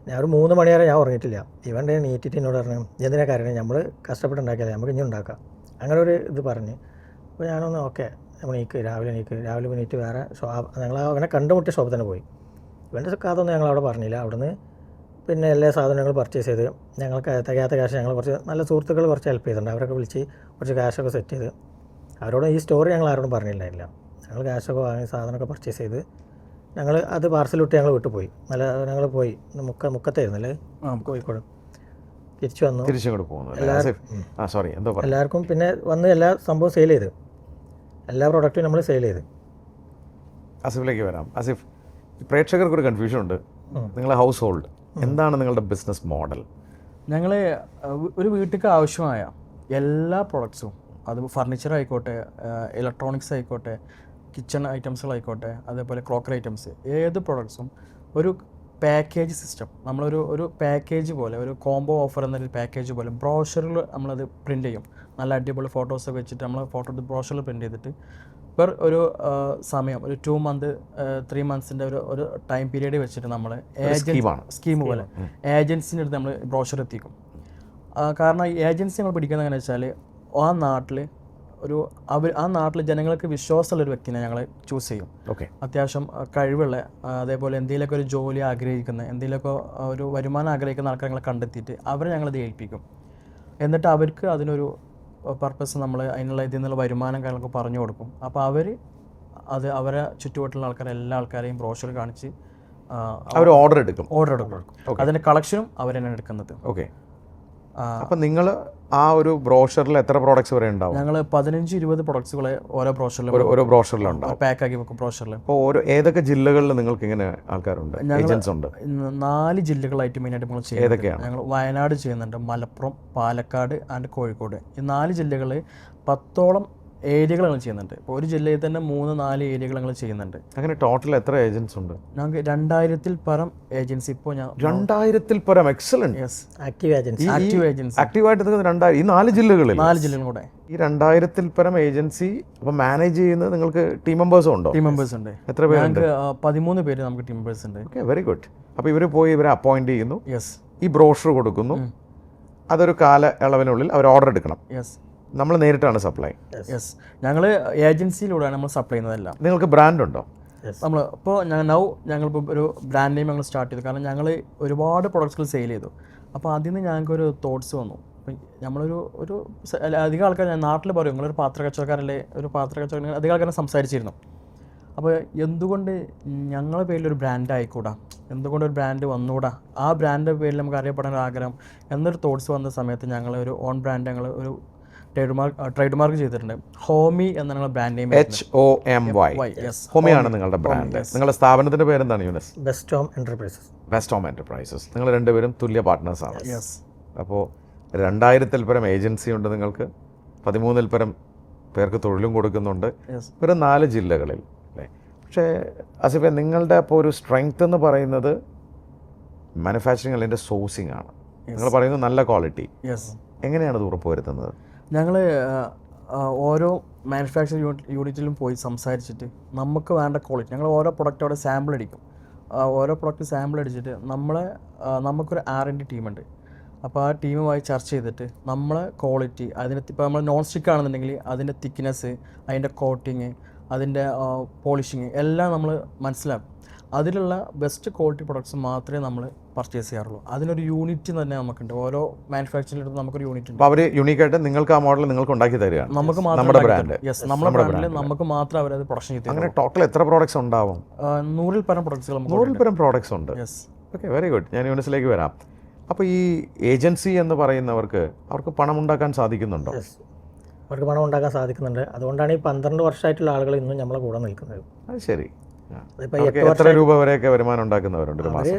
ഞാൻ ഒരു 3 മണി വരെ ഞാൻ ഉറങ്ങിയിട്ടില്ല. ഇവൻ്റെ നീറ്റിട്ട് എന്നോട് പറഞ്ഞു, എന്തിനാ കരഞ്ഞ്, നമ്മൾ കഷ്ടപ്പെട്ടുണ്ടാക്കിയാലേ, നമുക്ക് ഇനി ഉണ്ടാക്കാം. അങ്ങനെ ഒരു ഇത് പറഞ്ഞ്. അപ്പോൾ ഞാനൊന്ന് ഓക്കെ, നമ്മൾ രാവിലെ നീറ്റ് വേറെ ഞങ്ങൾ അവനെ കണ്ടുമുട്ടിയ ഷോപ്പിൽ തന്നെ പോയി. ഇവൻ്റെ കഥയൊന്നും ഞങ്ങൾ അവിടെ പറഞ്ഞില്ല. അവിടുന്ന് പിന്നെ എല്ലാ സാധനങ്ങളും പർച്ചേസ് ചെയ്ത് ഞങ്ങൾക്ക് തികയാത്ത ക്യാഷ് ഞങ്ങൾ കുറച്ച് നല്ല സുഹൃത്തുക്കൾ കുറച്ച് ഹെൽപ്പ് ചെയ്തിട്ടുണ്ട്. അവരൊക്കെ വിളിച്ച് കുറച്ച് ക്യാഷൊക്കെ സെറ്റ് ചെയ്ത് അവരോട് ഈ സ്റ്റോറി ഞങ്ങൾ ആരോടും പറഞ്ഞില്ലായിരുന്നില്ല. ഞങ്ങൾ ക്യാഷൊക്കെ വാങ്ങി സാധനമൊക്കെ പർച്ചേസ് ചെയ്ത് ഞങ്ങൾ അത് പാർസൽ ഞങ്ങൾ വിട്ടു പോയി. ഞങ്ങൾ പോയി മുക്കത്തായിരുന്നല്ലേ, കോഴിക്കോട്. തിരിച്ചു വന്നു. എല്ലാവർക്കും പിന്നെ വന്ന് എല്ലാ സംഭവം സെയിൽ ചെയ്ത്, എല്ലാ പ്രൊഡക്റ്റും നമ്മൾ സെയിൽ ചെയ്ത്. ആസിഫിലേക്ക് വരാം. ആസിഫ്, പ്രേക്ഷകർക്കൊരു കൺഫ്യൂഷൻ ഉണ്ട്. നിങ്ങളെ ഹൗസ് ഹോൾഡ് എന്താണ് നിങ്ങളുടെ ബിസിനസ് മോഡൽ? ഞങ്ങൾ ഒരു വീട്ടിലേക്ക് ആവശ്യമായ എല്ലാ പ്രൊഡക്ട്സും, അത് ഫർണിച്ചർ ആയിക്കോട്ടെ, ഇലക്ട്രോണിക്സ് ആയിക്കോട്ടെ, കിച്ചൺ ഐറ്റംസുകളായിക്കോട്ടെ, അതേപോലെ ക്രോക്കറി ഐറ്റംസ്, ഏത് പ്രൊഡക്ട്സും ഒരു പാക്കേജ് സിസ്റ്റം, ഒരു പാക്കേജ് പോലെ, ഒരു കോംബോ ഓഫർ എന്നൊരു പാക്കേജ് പോലെ ബ്രോഷറിൽ നമ്മളത് പ്രിൻ്റ് ചെയ്യും. നല്ല അടിപൊളി ഫോട്ടോസൊക്കെ വെച്ചിട്ട് നമ്മൾ ബ്രോഷറിൽ പ്രിൻ്റ് ചെയ്തിട്ട് ഒരു സമയം, ഒരു 2 month 3 months ഒരു ടൈം പീരീഡ് വെച്ചിട്ട് നമ്മൾ സ്കീം പോലെ ഏജൻസിൻ്റെ അടുത്ത് നമ്മൾ ബ്രോഷർ എത്തിക്കും. കാരണം ഈ ഏജൻസി നമ്മൾ പിടിക്കുന്നത് എങ്ങനെയാണെന്ന് വെച്ചാൽ ആ നാട്ടിൽ ജനങ്ങൾക്ക് വിശ്വാസമുള്ളൊരു വ്യക്തിനെ ഞങ്ങൾ ചൂസ് ചെയ്യും. അത്യാവശ്യം കഴിവുള്ള, അതേപോലെ എന്തെങ്കിലുമൊക്കെ ഒരു ജോലി ആഗ്രഹിക്കുന്ന, എന്തെങ്കിലുമൊക്കെ ഒരു വരുമാനം ആഗ്രഹിക്കുന്ന ആൾക്കാരെ കണ്ടെത്തിയിട്ട് അവരെ ഞങ്ങളത് ഏൽപ്പിക്കും. എന്നിട്ട് അവർക്ക് അതിനൊരു പർപ്പസ്, നമ്മൾ അതിനുള്ള ഇതിൽ നിന്നുള്ള വരുമാനം കാര്യങ്ങളൊക്കെ പറഞ്ഞു കൊടുക്കും. അപ്പോൾ അവരെ ചുറ്റുവട്ടുള്ള എല്ലാ ആൾക്കാരെയും ബ്രോഷർ കാണിച്ച് അവർ ഓർഡർ എടുക്കും. അതിൻ്റെ കളക്ഷനും അവർ തന്നെയാണ് എടുക്കുന്നത്. ഓക്കെ. അപ്പം നിങ്ങൾ ആ ഒരു ബ്രോഷറിൽ എത്ര പ്രോഡക്ട്സ് വരെ ഉണ്ടാവും? ഞങ്ങൾ 15-20 പ്രൊഡക്ട്സുകളെ ഓരോ ബ്രോഷറിലുണ്ടാവും, പാക്ക് ആക്കി വെക്കും ബ്രോഷറിൽ. അപ്പോൾ ഏതൊക്കെ ജില്ലകളിൽ നിങ്ങൾക്ക് ഇങ്ങനെ ആൾക്കാരുണ്ട്, ഏജൻസ് ഉണ്ട്? 4 ജില്ലകളായിട്ട് മെയിനായിട്ട് നമ്മൾ ചെയ്യുന്നത്. ഏതൊക്കെയാണ്? ഞങ്ങൾ വയനാട് ചെയ്യുന്നുണ്ട്, മലപ്പുറം, പാലക്കാട് ആൻഡ് കോഴിക്കോട്. ഈ 4 ജില്ലകളിൽ 10ഓളം ഏരിയകൾ ഞങ്ങൾ ചെയ്യുന്നുണ്ട്. ഇപ്പോൾ ഒരു ജില്ലയിൽ തന്നെ 3-4 ഏരിയകൾ ഞങ്ങൾ ചെയ്യുന്നുണ്ട്. അങ്ങനെ ടോട്ടൽ എത്ര ഏജൻസ് ഉണ്ട്? ഞങ്ങൾക്ക് 2000-ൽ പരം ഏജൻസി ഇപ്പോൾ 2000-ൽ പരം. എക്സലന്റ്. Active agency. ആക്റ്റീവായിട്ട് 2000 ഈ 4 ജില്ലകളിൽ. 4 ജില്ലകളും കൂടെ ഈ 2000-ൽ പരം ഏജൻസി അപ്പോൾ മാനേജ് ചെയ്യുന്നത് നിങ്ങൾക്ക് ടീം മെമ്പേഴ്സും ഉണ്ടോ? ടീം മെമ്പേഴ്സ് ഉണ്ട്. എത്ര പേരുണ്ട്? 13 പേര് നമുക്ക് ടീം മെമ്പേഴ്സ് ഉണ്ട്. Okay, very good. അപ്പോൾ ഇവരെ അപ്പോയിന്റ് ചെയ്യുന്നു, യെസ്, ഈ ബ്രോഷർ കൊടുക്കുന്നു, അതൊരു കാലയളവിനുള്ളിൽ അവർ ഓർഡർ എടുക്കണം. യെസ്, നമ്മൾ നേരിട്ടാണ് സപ്ലൈ. യെസ്, ഞങ്ങൾ ഏജൻസിയിലൂടെയാണ് നമ്മൾ സപ്ലൈ ചെയ്യുന്നതെല്ലാം. നിങ്ങൾക്ക് ബ്രാൻഡ് ഉണ്ടോ? നമ്മൾ ഇപ്പോൾ ഞങ്ങളിപ്പോൾ ഒരു ബ്രാൻഡ് നെയിം ഞങ്ങൾ സ്റ്റാർട്ട് ചെയ്തു. കാരണം ഞങ്ങൾ ഒരുപാട് പ്രൊഡക്ട്സുകൾ സെയിൽ ചെയ്തു. അപ്പോൾ അതിൽ നിന്ന് ഞങ്ങൾക്കൊരു തോട്ട്സ് വന്നു. അപ്പം നമ്മളൊരു അധികം ആൾക്കാർ നാട്ടിൽ പറയും, നിങ്ങളൊരു പാത്രക്കച്ചവടക്കാരല്ലേ, അധികം ആൾക്കാരെ സംസാരിച്ചിരുന്നു. അപ്പോൾ എന്തുകൊണ്ട് ഞങ്ങളുടെ പേരിലൊരു ബ്രാൻഡ് ആയിക്കൂടാ, എന്തുകൊണ്ട് ഒരു ബ്രാൻഡ് വന്നുകൂടാ, ആ ബ്രാൻഡിൻ്റെ പേരിൽ നമുക്ക് അറിയപ്പെടാൻ ആഗ്രഹം എന്നൊരു തോട്ട്സ് വന്ന സമയത്ത് ഞങ്ങൾ ഒരു ഓൺ ബ്രാൻഡ് ഞങ്ങൾ ഒരു ട്രേഡ് മാർക്ക് ചെയ്തിട്ടുണ്ട്. ഹോമി എന്നാണ് ബ്രാൻഡ് നെയിം. HOMY. ഹോമിയാണ് നിങ്ങളുടെ ബ്രാൻഡ്. നിങ്ങളുടെ സ്ഥാപനത്തിന്റെ പേരെന്താണ്? യൂനസ്. Best home enterprises. നിങ്ങൾ രണ്ടുപേരും തുല്യ പാർട്ട്നേഴ്സാണ്. അപ്പോൾ 2000-ൽ പരം ഏജൻസി ഉണ്ട് നിങ്ങൾക്ക്, 13-ൽ പരം പേർക്ക് തൊഴിലും കൊടുക്കുന്നുണ്ട്, ഒരു 4 ജില്ലകളിൽ അല്ലേ? പക്ഷേ ആസിഫെ, നിങ്ങളുടെ അപ്പോൾ ഒരു സ്ട്രെങ്ത് എന്ന് പറയുന്നത് മാനുഫാക്ചറിങ് അല്ലെങ്കിൽ സോഴ്സിംഗ് ആണ്. നിങ്ങൾ പറയുന്നത് നല്ല ക്വാളിറ്റി. എങ്ങനെയാണ് ഇത് ഉറപ്പുവരുത്തുന്നത്? ഞങ്ങൾ ഓരോ മാനുഫാക്ചറിങ് യൂണിറ്റിലും പോയി സംസാരിച്ചിട്ട് നമുക്ക് വേണ്ട ക്വാളിറ്റി, ഞങ്ങൾ ഓരോ പ്രൊഡക്റ്റ് അവിടെ സാമ്പിൾ അടിക്കും. ഓരോ പ്രൊഡക്റ്റ് സാമ്പിൾ അടിച്ചിട്ട് നമുക്കൊരു R&D ടീമുണ്ട്. അപ്പോൾ ആ ടീമുമായി ചർച്ച ചെയ്തിട്ട് നമ്മളെ ക്വാളിറ്റി, ഇപ്പോൾ നമ്മൾ നോൺ സ്റ്റിക്ക് ആണെന്നുണ്ടെങ്കിൽ അതിൻ്റെ തിക്നെസ്, അതിൻ്റെ കോട്ടിങ്, അതിൻ്റെ പോളിഷിങ് എല്ലാം നമ്മൾ മനസ്സിലാക്കും. അതിലുള്ള ബെസ്റ്റ് ക്വാളിറ്റി പ്രൊഡക്ട്സ് മാത്രമേ നമ്മൾ പർച്ചേസ് ചെയ്യാറുള്ളൂ. അതിനൊരു യൂണിറ്റ് തന്നെ നമുക്കുണ്ട്. ഓരോ മാനുഫാക്ചറിംഗ് നമുക്കൊരു യൂണിറ്റ് ഉണ്ട്. അപ്പോൾ അവർ യൂണിക്കായിട്ട് നിങ്ങൾക്ക് ആ മോഡൽ നിങ്ങൾക്ക് ഉണ്ടാക്കി തരികയാണ്. നമുക്ക് മാത്രം നമ്മുടെ ബ്രാൻഡ്. യെസ്, നമ്മുടെ ബ്രാൻഡിൽ നമുക്ക് മാത്രം അവരത് പ്രൊഡക്ഷൻ ചെയ്തു. അങ്ങനെ ടോട്ടൽ എത്ര പ്രോഡക്ട്സ് ഉണ്ടാവും? 100-ൽ പരം പ്രൊഡക്ട്സുകൾ. 100-ൽ പരം പ്രോഡക്ട്സ് ഉണ്ട്. യെസ്. Okay, very good. ഞാൻ യൂണിസിലേക്ക് വരാം. അപ്പോൾ ഈ ഏജൻസി എന്ന് പറയുന്നവർക്ക് അവർക്ക് പണം ഉണ്ടാക്കാൻ സാധിക്കുന്നുണ്ടോ? അവർക്ക് പണം ഉണ്ടാക്കാൻ സാധിക്കുന്നുണ്ട്. അതുകൊണ്ടാണ് ഈ 12 വർഷമായിട്ടുള്ള ആളുകൾ ഇന്നും നമ്മളെ കൂടെ നിൽക്കുന്നത്. അത് ശരി. എത്ര രൂപ വരെയൊക്കെ വരുമാനം ഉണ്ടാക്കുന്നവരുണ്ട്?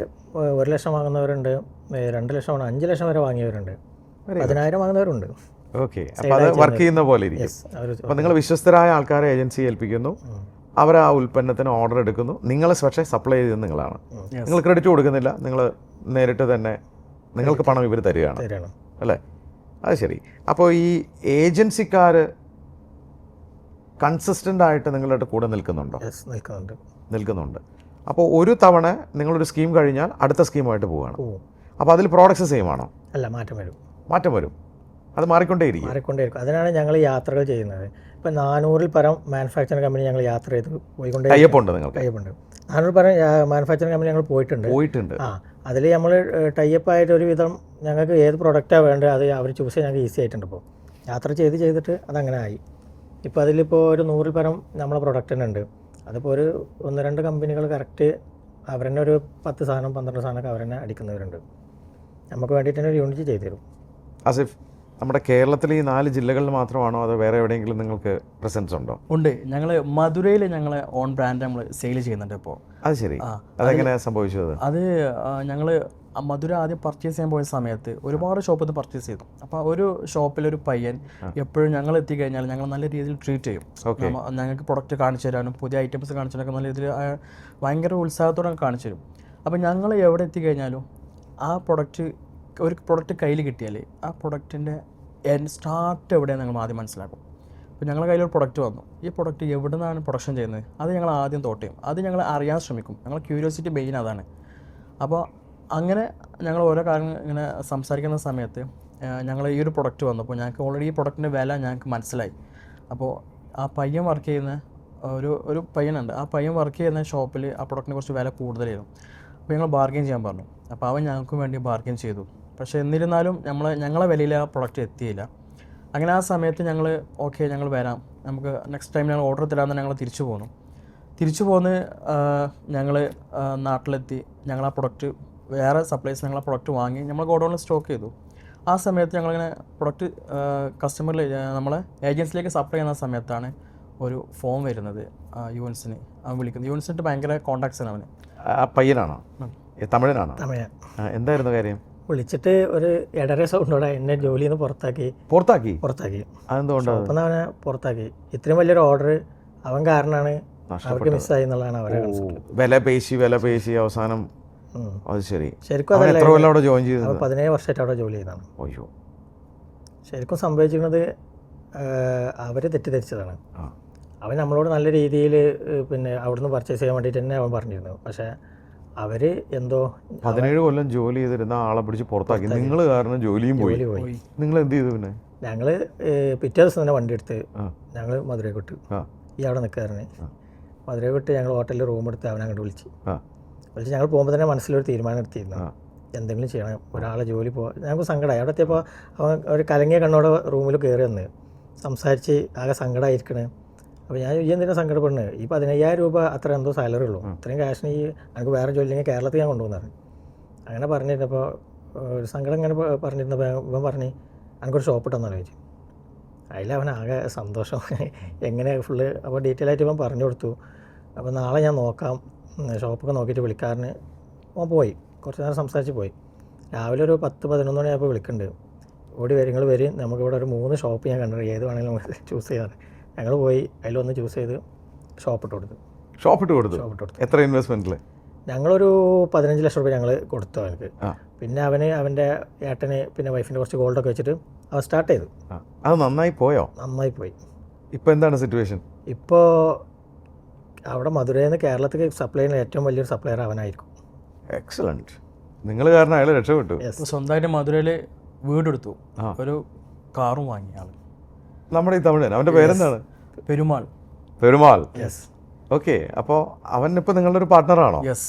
1 ലക്ഷം വാങ്ങുന്നവരുണ്ട്, 2 ലക്ഷം, 5 ലക്ഷം വരെ വാങ്ങിയവരുണ്ട്, 10,000 വാങ്ങുന്നവരുണ്ട്. ഓക്കെ, അപ്പോൾ അത് വർക്ക് ചെയ്യുന്ന പോലെ ഇരിക്കും. അപ്പോൾ നിങ്ങൾ വിശ്വസ്തരായ ആൾക്കാരെ ഏജൻസി ഏൽപ്പിക്കുന്നു, അവർ ആ ഉൽപ്പന്നത്തിന് ഓർഡർ എടുക്കുന്നു, നിങ്ങൾ പക്ഷേ സപ്ലൈ ചെയ്യുന്നത് നിങ്ങളാണ്. നിങ്ങൾ ക്രെഡിറ്റ് കൊടുക്കുന്നില്ല, നിങ്ങൾ നേരിട്ട് തന്നെ നിങ്ങൾക്ക് പണം ഇവർ തരികയാണ് അല്ലേ? അത് ശരി. അപ്പോൾ ഈ ഏജൻസിക്കാർ കൺസിസ്റ്റൻ്റ് ആയിട്ട് നിങ്ങളുടെ കൂടെ നിൽക്കുന്നുണ്ടോ? നിൽക്കുന്നുണ്ട്. അപ്പോൾ ഒരു തവണ നിങ്ങളൊരു സ്കീം കഴിഞ്ഞാൽ അടുത്ത സ്കീമായിട്ട് പോവുകയാണ്. അപ്പോൾ അതിൽ പ്രോഡക്ട്സ് സെയിം ആണോ? അല്ല, മാറ്റം വരും. അത് മാറിക്കൊണ്ടേയിരിക്കും. അതിനാണ് ഞങ്ങൾ യാത്രകൾ ചെയ്യുന്നത്. ഇപ്പോൾ 400-ൽ പരം മാനുഫാക്ചറിംഗ് കമ്പനി ഞങ്ങൾ യാത്ര ചെയ്ത് പോയിക്കൊണ്ടേ. ടൈപ്പുണ്ട് നിങ്ങൾക്ക്? 400 പരം മാനുഫാക്ചറിംഗ് കമ്പനി ഞങ്ങൾ പോയിട്ടുണ്ട്. അതിൽ നമ്മൾ ടൈപ്പ് ആയിട്ട് ഒരു വിധം ഞങ്ങൾക്ക് ഏത് പ്രൊഡക്റ്റാണ് വേണ്ടത് അത് അവർ ചൂസ് ചെയ്യാൻ ഞങ്ങൾക്ക് ഈസി ആയിട്ടുണ്ട്. ഇപ്പോൾ യാത്ര ചെയ്തിട്ട് അതങ്ങനെ ആയി. ഇപ്പോൾ അതിലിപ്പോൾ ഒരു 100-ൽ പരം നമ്മളെ പ്രൊഡക്റ്റ് തന്നെ ഉണ്ട്. അതിപ്പോൾ ഒരു 1-2 കമ്പനികൾ കറക്റ്റ് അവർ തന്നെ ഒരു 10 സാധനം 12 സാധനമൊക്കെ അവർ തന്നെ അടിക്കുന്നവരുണ്ട്. നമുക്ക് വേണ്ടിയിട്ട് തന്നെ ഒരു യൂണിറ്റ് ചെയ്തു തരും. ആസിഫ്, നമ്മുടെ കേരളത്തിലെ ഈ 4 ജില്ലകളിൽ മാത്രമാണോ അതോ വേറെ എവിടെയെങ്കിലും നിങ്ങൾക്ക് പ്രസൻസ് ഉണ്ടോ? ഉണ്ട്. ഞങ്ങൾ മധുരയിൽ ഞങ്ങൾ ഓൺ ബ്രാൻഡ് നമ്മൾ സെയിൽ ചെയ്യുന്നുണ്ട് ഇപ്പോൾ. അത് ശരി. അതെങ്ങനെയാണ് സംഭവിച്ചത്? അത് ഞങ്ങൾ മധുര ആദ്യം പർച്ചേസ് ചെയ്യാൻ പോയ സമയത്ത് ഒരുപാട് ഷോപ്പിൽ നിന്ന് പർച്ചേസ് ചെയ്തു. അപ്പോൾ ഒരു ഷോപ്പിലൊരു പയ്യൻ എപ്പോഴും ഞങ്ങൾ എത്തിക്കഴിഞ്ഞാൽ ഞങ്ങൾ നല്ല രീതിയിൽ ട്രീറ്റ് ചെയ്യും. ഞങ്ങൾക്ക് പ്രൊഡക്റ്റ് കാണിച്ചു തരാനും പുതിയ ഐറ്റംസ് കാണിച്ചു തരാനൊക്കെ നല്ല രീതിയിൽ ഭയങ്കര ഉത്സാഹത്തോടെ കാണിച്ചു തരും. അപ്പോൾ ഞങ്ങൾ എവിടെ എത്തിക്കഴിഞ്ഞാലും ആ ഒരു പ്രൊഡക്റ്റ് കയ്യിൽ കിട്ടിയാൽ ആ പ്രൊഡക്റ്റിൻ്റെ സ്റ്റാർട്ട് എവിടെയാണ് ഞങ്ങൾ ആദ്യം മനസ്സിലാക്കും. അപ്പോൾ ഞങ്ങളുടെ കയ്യിലൊരു പ്രൊഡക്റ്റ് വന്നു, ഈ പ്രൊഡക്റ്റ് എവിടെ നിന്നാണ് പ്രൊഡക്ഷൻ ചെയ്യുന്നത് അത് ഞങ്ങൾ ആദ്യം തോട്ട് ചെയ്യും. അത് ഞങ്ങൾ അറിയാൻ ശ്രമിക്കും. ഞങ്ങൾ ക്യൂരിയോസിറ്റി മെയിൻ അതാണ്. അപ്പോൾ അങ്ങനെ ഞങ്ങൾ ഓരോ കാര്യങ്ങൾ ഇങ്ങനെ സംസാരിക്കുന്ന സമയത്ത് ഞങ്ങൾ ഈ ഒരു പ്രൊഡക്റ്റ് വന്നപ്പോൾ ഞങ്ങൾക്ക് ഓൾറെഡി ഈ പ്രൊഡക്റ്റിൻ്റെ വില ഞങ്ങൾക്ക് മനസ്സിലായി. അപ്പോൾ ആ പയ്യൻ വർക്ക് ചെയ്യുന്ന ഒരു പയ്യനുണ്ട്, ആ പയ്യൻ വർക്ക് ചെയ്യുന്ന ഷോപ്പിൽ ആ പ്രൊഡക്റ്റിനെ കുറച്ച് വില കൂടുതലായിരുന്നു. അപ്പോൾ ഞങ്ങൾ ബാർഗെയിൻ ചെയ്യാൻ പറഞ്ഞു. അപ്പോൾ അവൻ ഞങ്ങൾക്ക് വേണ്ടി ബാർഗെയിൻ ചെയ്തു. പക്ഷേ എന്നിരുന്നാലും ഞങ്ങളെ വിലയിൽ ആ പ്രൊഡക്റ്റ് എത്തിയില്ല. അങ്ങനെ ആ സമയത്ത് ഞങ്ങൾ ഓക്കെ ഞങ്ങൾ വരാം, നമുക്ക് നെക്സ്റ്റ് ടൈം ഞങ്ങൾ ഓർഡർ തരാമെന്ന് ഞങ്ങൾ തിരിച്ചു പോന്ന് ഞങ്ങൾ നാട്ടിലെത്തി. ഞങ്ങൾ ആ പ്രൊഡക്റ്റ് വേറെ സപ്ലൈസ് ഞങ്ങൾ ആ പ്രൊഡക്റ്റ് വാങ്ങി നമ്മൾ ഗോഡൗണിൽ സ്റ്റോക്ക് ചെയ്തു. ആ സമയത്ത് ഞങ്ങളിങ്ങനെ പ്രൊഡക്റ്റ് കസ്റ്റമറിൽ നമ്മളെ ഏജൻസിലേക്ക് സപ്ലൈ ചെയ്യുന്ന സമയത്താണ് ഒരു ഫോം വരുന്നത് യൂൻസിന്. അവൻ വിളിക്കുന്നത് യൂൻസിൻ്റെ ഭയങ്കര കോൺടാക്ട്സാണ് അവന്. പയ്യനാണോ? തമിഴനാണോ? തമിഴൻ. എന്തായിരുന്നു കാര്യം? വിളിച്ചിട്ട് ഒരു ഇടര സൗണ്ടോടെ എന്നെ ജോലിയിൽ നിന്ന് പുറത്താക്കി. അതെന്തുകൊണ്ടാണ്? അപ്പം അവനെ പുറത്താക്കി. ഇത്രയും വലിയൊരു ഓർഡർ അവൻ കാരണമാണ് അവർക്ക് മിസ്സായി എന്നുള്ളതാണ് അവരെ വില പേശി അവസാനം. അത് ശരി. ശരിക്കും അതല്ല, 17 വർഷമായിട്ട് അവിടെ ജോലി ചെയ്തതാണ്. അയ്യോ. ശരിക്കും സംഭവിച്ചിരുന്നത് അവർ തെറ്റിദ്ധരിച്ചതാണ്. അവൻ നമ്മളോട് നല്ല രീതിയിൽ പിന്നെ അവിടുന്ന് പർച്ചേസ് ചെയ്യാൻ വേണ്ടിയിട്ട് തന്നെ അവൻ പറഞ്ഞിരുന്നു. പക്ഷേ അവർ എന്തോ 17 കൊല്ലം ജോലി ചെയ്തിരുന്ന ആളെ പിടിച്ച് പുറത്താക്കി. നിങ്ങൾ കാരണം ജോലിയും പോയി. നിങ്ങൾ എന്ത് ചെയ്തു? പിന്നെ ഞങ്ങൾ പിറ്റേ ദിവസം തന്നെ വണ്ടി എടുത്ത് ഞങ്ങൾ മധുരയിൽ വിട്ടു. ഈ അവിടെ നിൽക്കാറുണ്ട്. മധുരയിൽ വിട്ട് ഞങ്ങൾ ഹോട്ടലിൽ റൂം എടുത്ത് അവനെ അങ്ങോട്ട് വിളിച്ച് ഞങ്ങൾ പോകുമ്പോൾ തന്നെ മനസ്സിലൊരു തീരുമാനം എടുത്തിരുന്നു, എന്തെങ്കിലും ചെയ്യണം. ഒരാളെ ജോലി ഞങ്ങൾക്ക് സങ്കടമായി. അവിടെ എത്തിയപ്പോൾ അവൻ ഒരു കലങ്ങിയ കണ്ണോടെ റൂമിൽ കയറി വന്ന് സംസാരിച്ച് ആകെ സങ്കടമായിരിക്കണേ. അപ്പോൾ ഞാൻ എന്തിനാണ് സങ്കടപ്പെടുന്നത്? ഈ 15,000 രൂപ അത്ര എന്തോ സാലറി ഉള്ളൂ, ഇത്രയും ക്യാഷിന് എനിക്ക് വേറെ ജോലി ഇല്ലെങ്കിൽ കേരളത്തിൽ ഞാൻ കൊണ്ടുവന്നാണ്. അങ്ങനെ പറഞ്ഞിരുന്നപ്പോൾ ഒരു സങ്കടം ഇങ്ങനെ പറഞ്ഞിരുന്നപ്പോൾ ഇവൻ പറഞ്ഞ് എനിക്കൊരു ഷോപ്പ് ഇട്ടെന്നാണ് ചോദിച്ചു. അതിലവൻ ആകെ സന്തോഷം. എങ്ങനെ ഫുള്ള് അപ്പോൾ ഡീറ്റെയിൽ ആയിട്ട് ഇവൻ പറഞ്ഞു കൊടുത്തു. അപ്പോൾ നാളെ ഞാൻ നോക്കാം, ഷോപ്പൊക്കെ നോക്കിയിട്ട് വിളിക്കാറിന് അവൻ പോയി. കുറച്ച് നേരം സംസാരിച്ച് പോയി. രാവിലെ ഒരു 10-11 മണിയായപ്പോൾ വിളിക്കുന്നുണ്ട്, ഓടി വരും, നിങ്ങൾ വരും, നമുക്കിവിടെ ഒരു 3 ഷോപ്പ് ഞാൻ കണ്ടു, ഏത് വേണമെങ്കിലും നമുക്ക് ചൂസ് ചെയ്യാറ്. ഞങ്ങൾ പോയി അതിലൊന്ന് ചൂസ് ചെയ്ത് ഷോപ്പ് ഇട്ട് കൊടുത്തു. എത്ര ഇൻവെസ്റ്റ്മെൻറ്റിൽ? ഞങ്ങളൊരു 15 ലക്ഷം രൂപ ഞങ്ങൾ കൊടുത്തു അവനക്ക്. പിന്നെ അവൻ്റെ ഏട്ടന് പിന്നെ വൈഫിൻ്റെ കുറച്ച് ഗോൾഡൊക്കെ വെച്ചിട്ട് അവൻ സ്റ്റാർട്ട് ചെയ്തു. അത് നന്നായി പോയോ? നന്നായി പോയി. ഇപ്പോൾ എന്താണ് സിറ്റുവേഷൻ? ഇപ്പോൾ അവിടെ മധുരയിൽ നിന്ന് കേരളത്തിൽ സപ്ലൈ ചെയ്യുന്ന ഏറ്റവും വലിയൊരു സപ്ലയർ അവനായിരിക്കും. എക്സലൻറ്റ്. നിങ്ങൾ കാരണം അയാൾ രക്ഷപ്പെട്ടു. സ്വന്തമായിട്ട് മധുരയിൽ വീടെടുത്തു, ഒരു കാറും വാങ്ങി ആൾ. നമ്മുടെ ഈ തമിഴൻ, അവൻ്റെ പേരെന്താണ്? പെരുമാൾ. യെസ്. ഓക്കെ. അപ്പോൾ അവൻ ഇപ്പോൾ നിങ്ങളുടെ ഒരു പാർട്ട്ണറാണോ? യെസ്,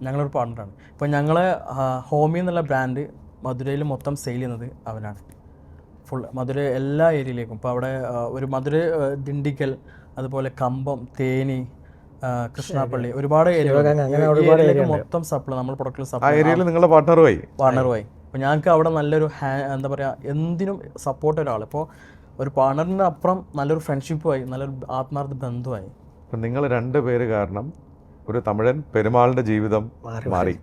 ഞങ്ങളൊരു പാർട്ട്ണറാണ്. ഇപ്പോൾ ഞങ്ങളെ ഹോമി എന്നുള്ള ബ്രാൻഡ് മധുരയിൽ മൊത്തം സെയിൽ ചെയ്യുന്നത് അവനാണ്. ഫുൾ മധുര എല്ലാ ഏരിയയിലേക്കും. ഇപ്പോൾ അവിടെ ഒരു മധുര, ദിണ്ടിക്കൽ, അതുപോലെ കമ്പം, തേനി, കൃഷ്ണാപ്പള്ളി, ഒരുപാട് ഏരിയയിലേക്ക് മൊത്തം സപ്ലൈ നമ്മൾ പ്രൊഡക്റ്റിൽ സപ്ലൈ. നിങ്ങളുടെ പാർട്ട്ണറുമായി. അപ്പോൾ ഞങ്ങൾക്ക് അവിടെ നല്ലൊരു എന്താ പറയുക, എന്തിനും സപ്പോർട്ട് ഒരാൾ. ഇപ്പോൾ ഒരു പാർട്ണറിൻ്റെ അപ്പുറം നല്ലൊരു ഫ്രണ്ട്ഷിപ്പുമായി, നല്ലൊരു ആത്മാർത്ഥ ബന്ധമായി. അപ്പം നിങ്ങൾ 2 പേര് കാരണം ഒരു തമിഴൻ പെരുമാളിൻ്റെ ജീവിതം മാറി.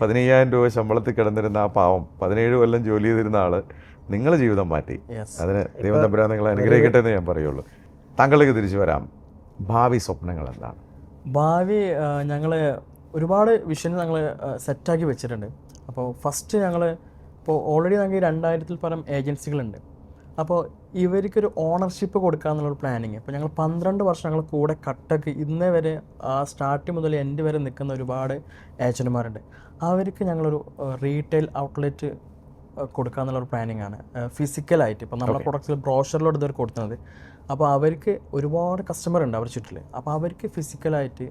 15,000 രൂപ ശമ്പളത്തിൽ കിടന്നിരുന്ന ആ പാവം 17 കൊല്ലം ജോലി ചെയ്തിരുന്ന ആൾ നിങ്ങളുടെ ജീവിതം മാറ്റി. അതിന് ദൈവം തമ്പുരാൻ നിങ്ങളെ അനുഗ്രഹിക്കട്ടെ എന്ന് ഞാൻ പറയുള്ളൂ. താങ്കളിലേക്ക് തിരിച്ചു വരാം. ഭാവി സ്വപ്നങ്ങൾ എന്താണ്? ഭാവി ഞങ്ങൾ ഒരുപാട് വിഷയം ഞങ്ങൾ സെറ്റാക്കി വെച്ചിട്ടുണ്ട്. അപ്പോൾ ഫസ്റ്റ് ഞങ്ങൾ ഇപ്പോൾ ഓൾറെഡി ഞങ്ങൾക്ക് 2000-ൽ പരം ഏജൻസികളുണ്ട്. അപ്പോൾ ഇവർക്കൊരു ഓണർഷിപ്പ് കൊടുക്കാമെന്നുള്ളൊരു പ്ലാനിങ്. ഇപ്പോൾ ഞങ്ങൾ 12 വർഷം ഞങ്ങൾ കൂടെ കട്ടക്ക് ഇന്നേ വരെ സ്റ്റാർട്ടിങ് മുതൽ എൻഡ് വരെ നിൽക്കുന്ന ഒരുപാട് ഏജന്റുമാരുണ്ട്. അവർക്ക് ഞങ്ങളൊരു റീറ്റെയിൽ ഔട്ട്ലെറ്റ് കൊടുക്കാമെന്നുള്ളൊരു പ്ലാനിങ് ആണ്, ഫിസിക്കലായിട്ട്. ഇപ്പോൾ നമ്മുടെ പ്രൊഡക്ട്സിൽ ബ്രോഷറിലോട്ട് ഇതുവരെ കൊടുക്കുന്നത്. അപ്പോൾ അവർക്ക് ഒരുപാട് കസ്റ്റമർ ഉണ്ട് അവർ ചുറ്റിൽ. അപ്പോൾ അവർക്ക് ഫിസിക്കലായിട്ട്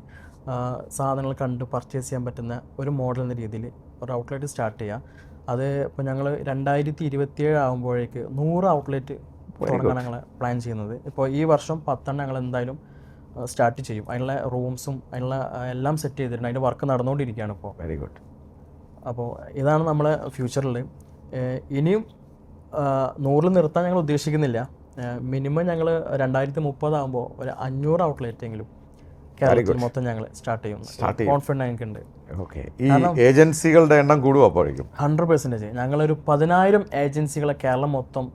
സാധനങ്ങൾ കണ്ട് പർച്ചേസ് ചെയ്യാൻ പറ്റുന്ന ഒരു മോഡൽ എന്ന രീതിയിൽ ഒരു ഔട്ട്ലെറ്റ് സ്റ്റാർട്ട് ചെയ്യുക. അത് ഇപ്പോൾ ഞങ്ങൾ 2027 ആകുമ്പോഴേക്ക് 100 ഔട്ട്ലെറ്റ് തുടങ്ങാൻ ഞങ്ങൾ പ്ലാൻ ചെയ്യുന്നത്. ഇപ്പോൾ ഈ വർഷം 10 ഞങ്ങൾ എന്തായാലും സ്റ്റാർട്ട് ചെയ്യും. അതിനുള്ള റൂംസും അതിനുള്ള എല്ലാം സെറ്റ് ചെയ്തിട്ടുണ്ട്. അതിൻ്റെ വർക്ക് നടന്നുകൊണ്ടിരിക്കുകയാണ് ഇപ്പോൾ. Very good. അപ്പോൾ ഇതാണ് നമ്മളെ ഫ്യൂച്ചറിൽ. ഇനിയും 100 നിർത്താൻ ഞങ്ങൾ ഉദ്ദേശിക്കുന്നില്ല. മിനിമം ഞങ്ങൾ 2030 ആകുമ്പോൾ ഒരു 500 ഔട്ട്ലെറ്റെങ്കിലും കേരളത്തിൽ മൊത്തം ഞങ്ങൾ സ്റ്റാർട്ട് ചെയ്യും. കോൺഫിഡൻറ്റ് ഞങ്ങൾക്കുണ്ട്. ഓക്കെ. ഈ ഏജൻസികളുടെ എണ്ണം കൂടും അപ്പോഴേക്കും? 100%. ഞങ്ങളൊരു 10,000 ഏജൻസികളെ കേരളം മൊത്തം